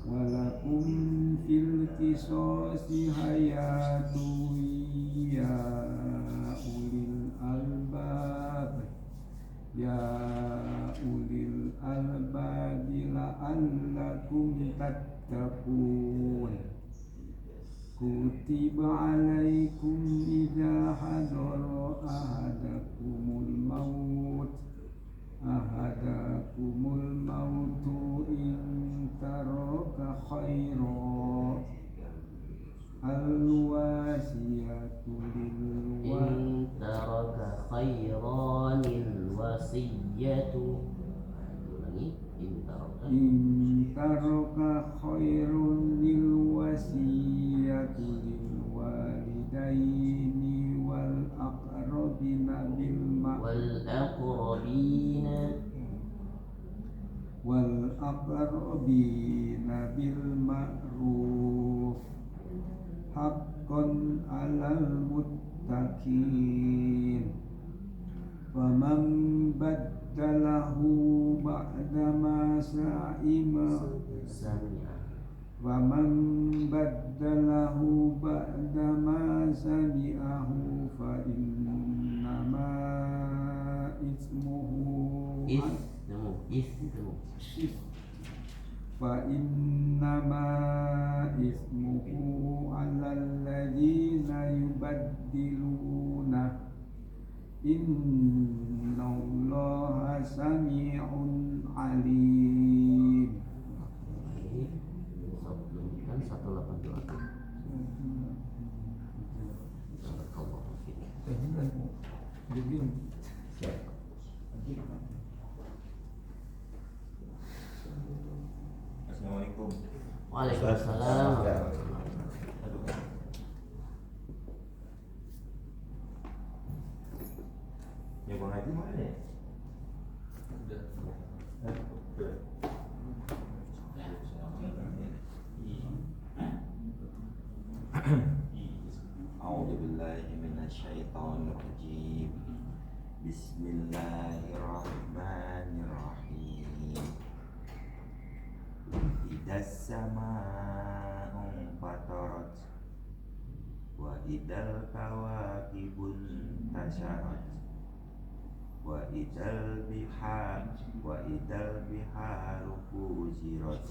walakum fil qisasi hayatun ya ulil albab la'allakum tattaqun. Kutiba alaikum idza hadara ahadakumul mautu in taraka khairan al-wasiyatu in taraka khairun lil wasiyatu lil walidaini wal aqrabina bil ma'ruf haqqan 'alal muttaqin. Faman baddalahu ba'dama sami'ahu fa innama ismuhu alal ladzina yubaddiluna innallaha sami'un alim. 182. Assalamualaikum. Waalaikumsalam. Ya Bang Haji mana ya? A'udzubillahi minasyaitonir rajim. Bismillahirrahmanirrahim. Idas samaa'u fatarat wa idal kawakibun tasyarat wa idal biharu fujirat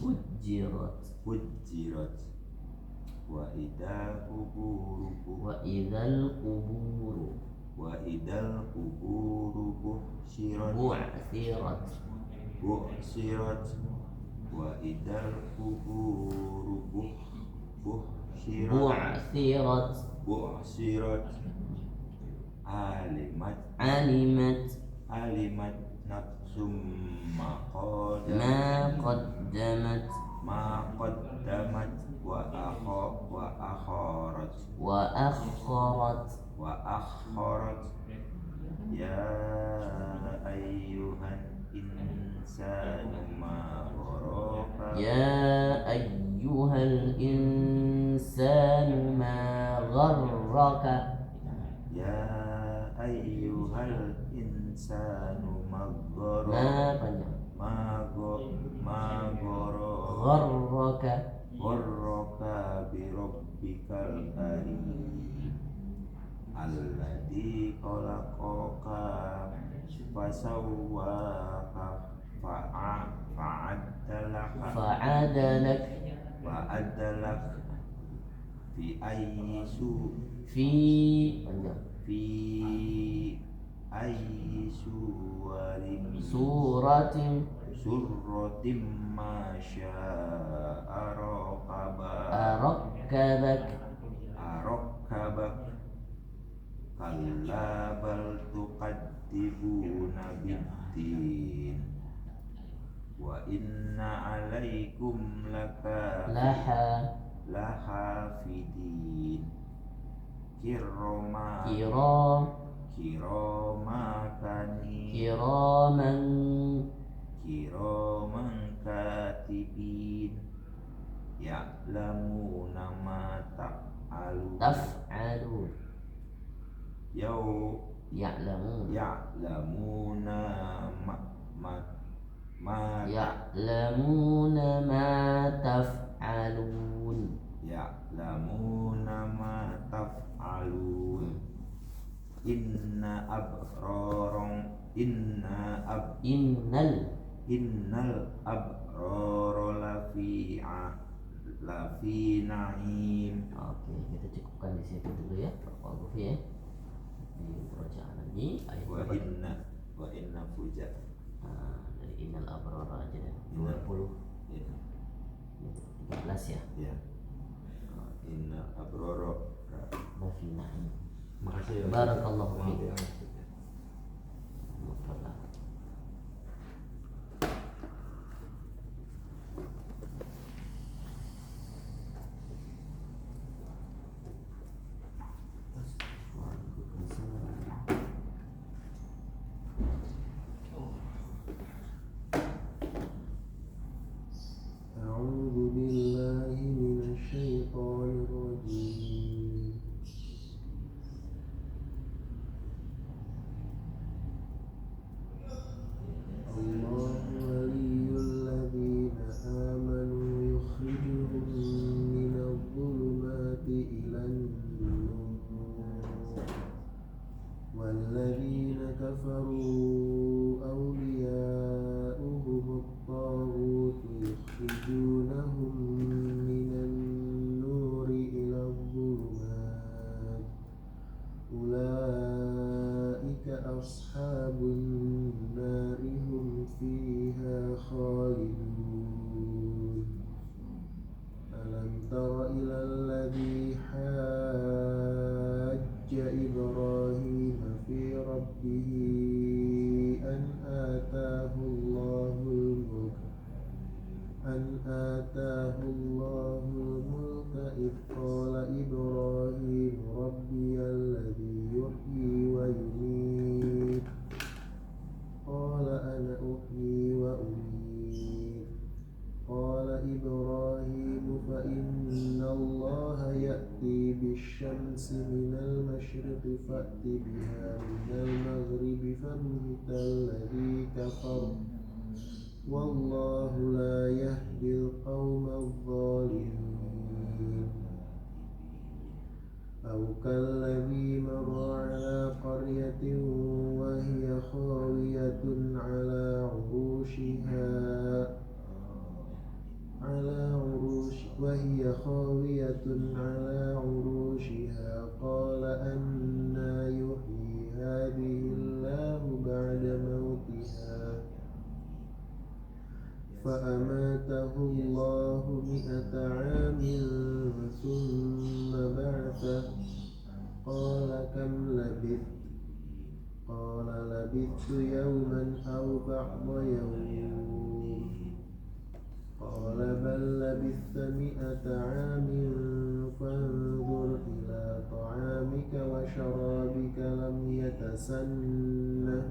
wa idal kuburu buhsirat wa idal kuburu buhsirat alimat nafsum ma qaddamat wa akharat ya ayyuhan insanu ma gharraka ya ayyuhal insanu gharraka bi rabbikal karim alladzi khalaqaka fasawwaka fa'adalak fi ayyi suratin ma syaa arakkabak kalla bal tuqaddibuna biddin wa inna alaikum lahafidin kiraman katibin ya'lamuna ma taf'alun ya'lamuna ma taf'alun innal abrara lafi na'im. Oke, kita cukupkan di situ dulu ya, Pak Gofi ya. Di bacaan lagi ayat wa inna fuja. Dari innal abrara aja deh. 20. Ya. 13 ya. Ya. Innal abrara lafi na'im. Makasih ya. Barakallahu fiik. أو كالذي مر على قرية وهي خاوية على عروشها قال أنى يحيي هذه الله بعد موتها فأماته الله 100 عام ثم بعثه قال كم لبثت قال لبثت يوما أو بعض يوم قال بل لبثت 100 عام فانظر إلى طعامك وشرابك لم يتسنه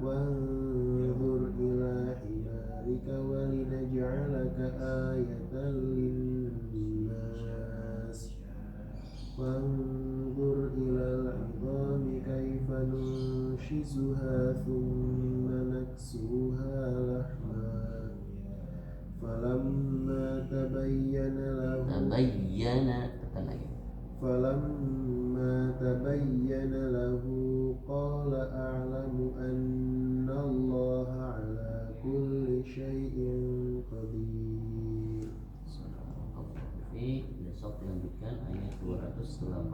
وانظر إلى حمارك ولنجعلك آية للناس وانظر إلى العظام كيف ننشزها ثم نكسوها لحما فلما تبين له قال أعلم أن الله على كل شيء قدير. Besok lanjutkan ayat 283.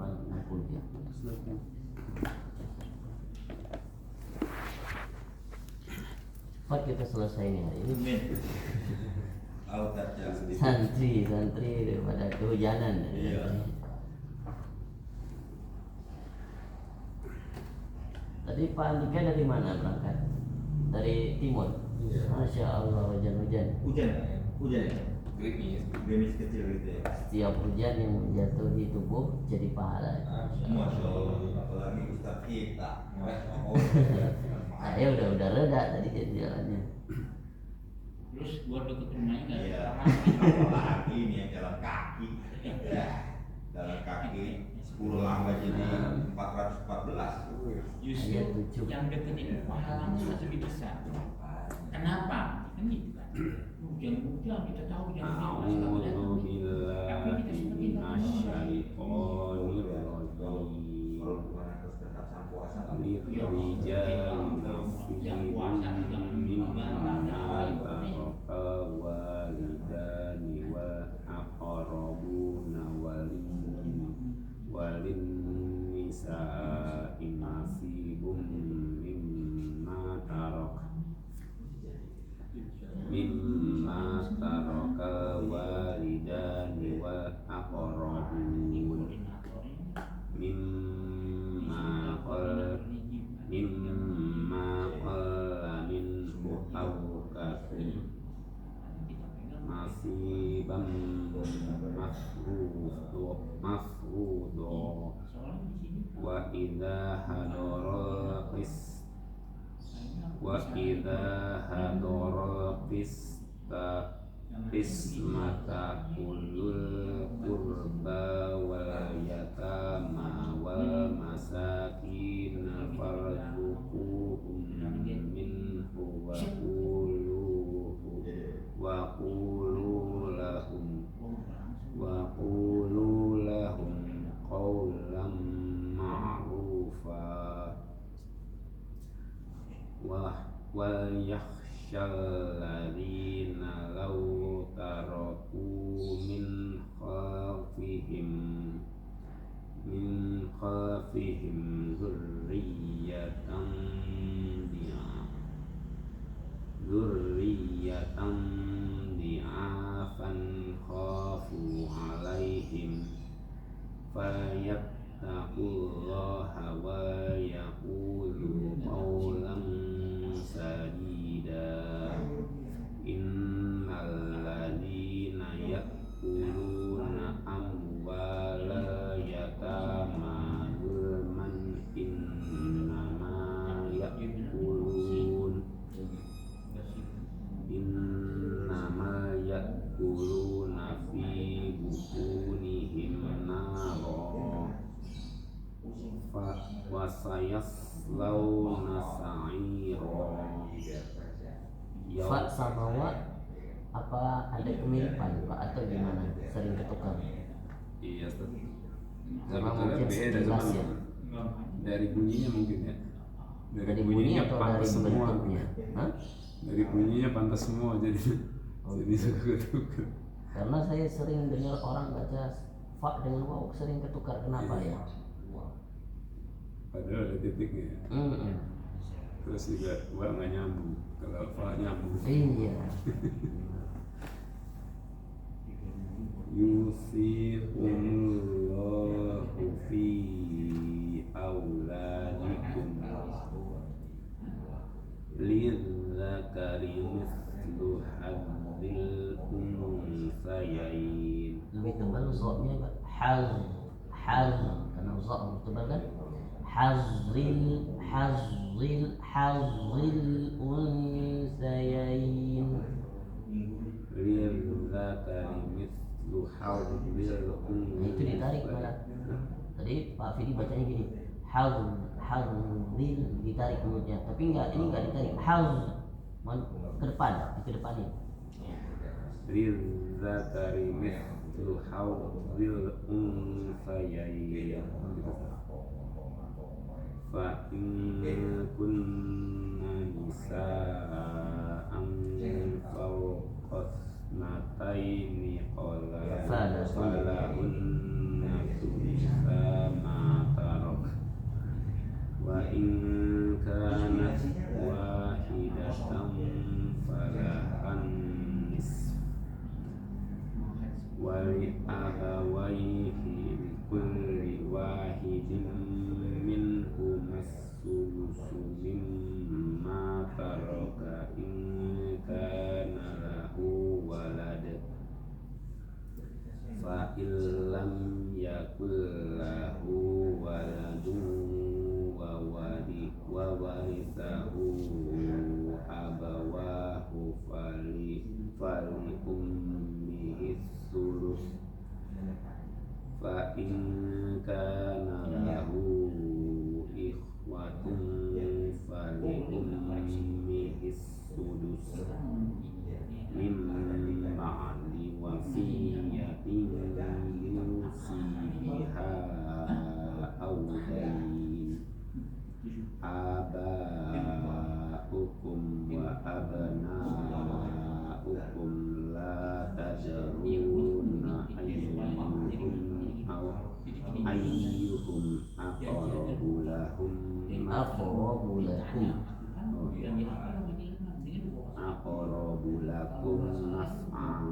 Pak, kita selesai nih hari ini. Santri daripada kehujanan. Iya. Tadi Pak Andika dari mana berangkat? Dari timur. Iya. Masya Allah, hujan. Hujan. Gerimis kecil gitu ya. Setiap hujan yang jatuh di tubuh jadi pahala. Masya Allah, apalagi Ustaz kita. Saya udah reda tadi jalannya. Terus buat deket rumahnya nggak ada Apalagi ini yang jalan kaki. Jalan kaki 10 langkah jadi 414. Justru yang deket itu pahalanya lebih besar. Kenapa? Kan gitu kan. Hujan kita tahu A'udzu billahi minasyaitonir rajim. Lirijal nafsihim mimma taraka walidani wa aqrabuna walin nisa'i nasibum mimma taraka walidani wa aqrabun mimma qalla minhu aw kathir nasiban mafruḍa wa idza hadara qismata ulul qurba wal yatama wal masakin farzuquhum minhu wa qulu lahum qawlan ma'rufa wal yakhshal ladzina law taraku min khalfihim dzurriyyatan di'afan khafu 'alaihim fayattaqullaha wa yaqulu qawlan sadida innal ladzina ya'kuluna amwala yatama zulman innama ya'kuluna fi butunihim nara wa sayaslawna sa'ira. Pak sama wa apa ada kemiripan Pak atau gimana? Sering ketukar. Iya, Ustaz. Karena Sebetulnya mungkin beda sekilas cuman ya. dari bunyinya mungkin ya. Dari bunyi atau dari pantas semua. bentuknya? Hah? Dari bunyinya pantas semua jadi Oh, jadi suka ketukar. Karena saya sering dengar orang baca fa dengan waw sering ketukar. Kenapa ya? Padahal ada titiknya. Mm-mm. Terus juga wa nggak nyambung. Kalau fa nyambung. Iya. Yusikumullahu fi auladikum lidzakari mislu hadzil unsayain. Lebih tebal zoknya Pak. Haz karena zok lebih tebal kan? Hazil unsayain. Lidzakari mislu hadzil Nah, itu ditarik malah. Tadi Pak Fidi bacanya gini. Hazil ditarik mulutnya, tapi ini enggak ditarik. Ke depanin. lidzakari mislu hadzil unsayain. Fa in kunna nisa'an fawqasnataini falahunna thulutha ma tarak wa in kanat wahidatan falahan nisf wa li abawayhi likulli wahidin minhum as-sulusu mimma taraka in kana lahu walad fa illam yakul lahu waladun wa warithahu abawahu fali ummihi sulus fa in kana lahu ikhwatun fali ummihi sudus min ba'di wasiyatin yusi biha aw dayn. Aba'ukum wa abna'ukum la tadruna ayyuhum aqrabu lahum naf'an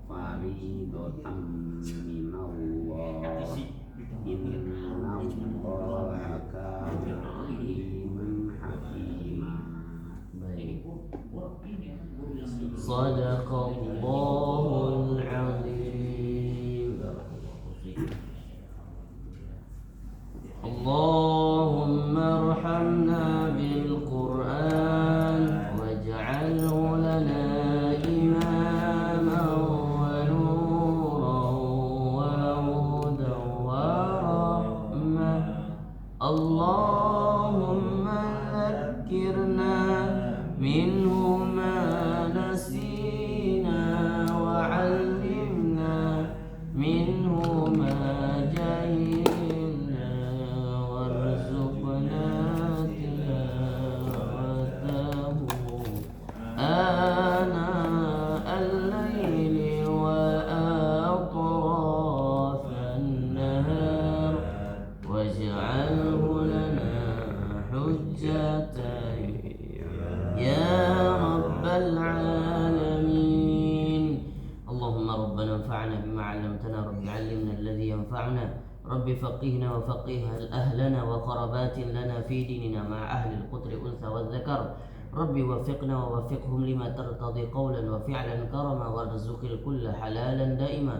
faridatan minallah innallaha kana aliman hakima. Baik. Shadaqallahul azim. Allahumma arhamna bil Qur'an waj'alhu lana imaman wa nuran wa hudan wa rahmah. Allahumma dhakkirna minhu ma nasina wa 'allimna minhu ma jahilna warzuqna tilawatahu ana al-layli wa atrafan nahar waj'alhu lana hujjatan ya rabbal alamin. Allahumma rabbana anfa'na bima 'allamtana rabbi 'allimna alladhi yanfa'una rabbi faqihna wa faqih ahlana wa qarabatin lana fi dinina ma'a ahli al-qutri unsa wa dhakar rabbi wafiqna wa wafiqhum lima tartadi qawlan wa fi'lan karama warzuqil kulla halalan daima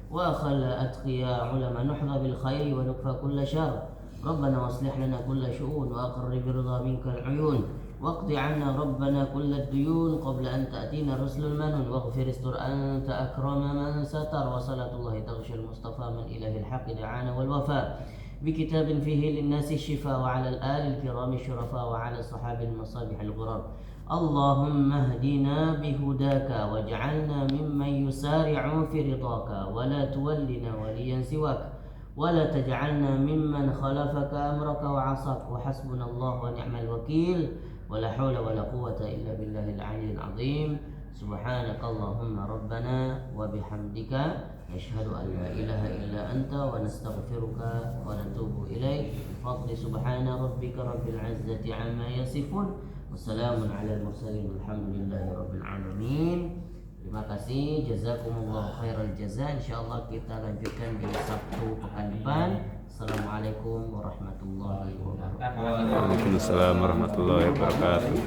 wa khalla atqiya ulama nuhza bil khairi wa nukfa kulla syar rabbana waslih lana kulla syu'un wa aqarrib ridha minka al-uyun واقض عنا ربنا كل الديون قبل أن تأتينا رسل المنون واغفر استر أنت أكرم من ستر وصلاة الله تغشى المصطفى من إله الحق دعانا والوفاء بكتاب فيه للناس الشفاء وعلى الآل الكرام الشرفاء وعلى الصحابة المصابيح الغرام. اللهم اهدنا بهداك واجعلنا ممن يسارع في رضاك ولا تولنا وليا سواك ولا تجعلنا ممن خالفك أمرك وعصاك وحسبنا الله ونعم الوكيل ولا حول ولا قوة إلا بالله العلي العظيم. سبحانك اللهم ربنا وبحمدك نشهد أن لا إله إلا أنت ونستغفرك ونتوب إليك بفضل سبحان ربك رب العزة عما يصفون وسلام على المرسلين والحمد لله رب العالمين. Terima kasih, jazakumullah khairal jaza. Insyaallah kita lanjutkan di Sabtu pekan depan. Assalamualaikum warahmatullahi wabarakatuh. Waalaikumsalam warahmatullahi wabarakatuh.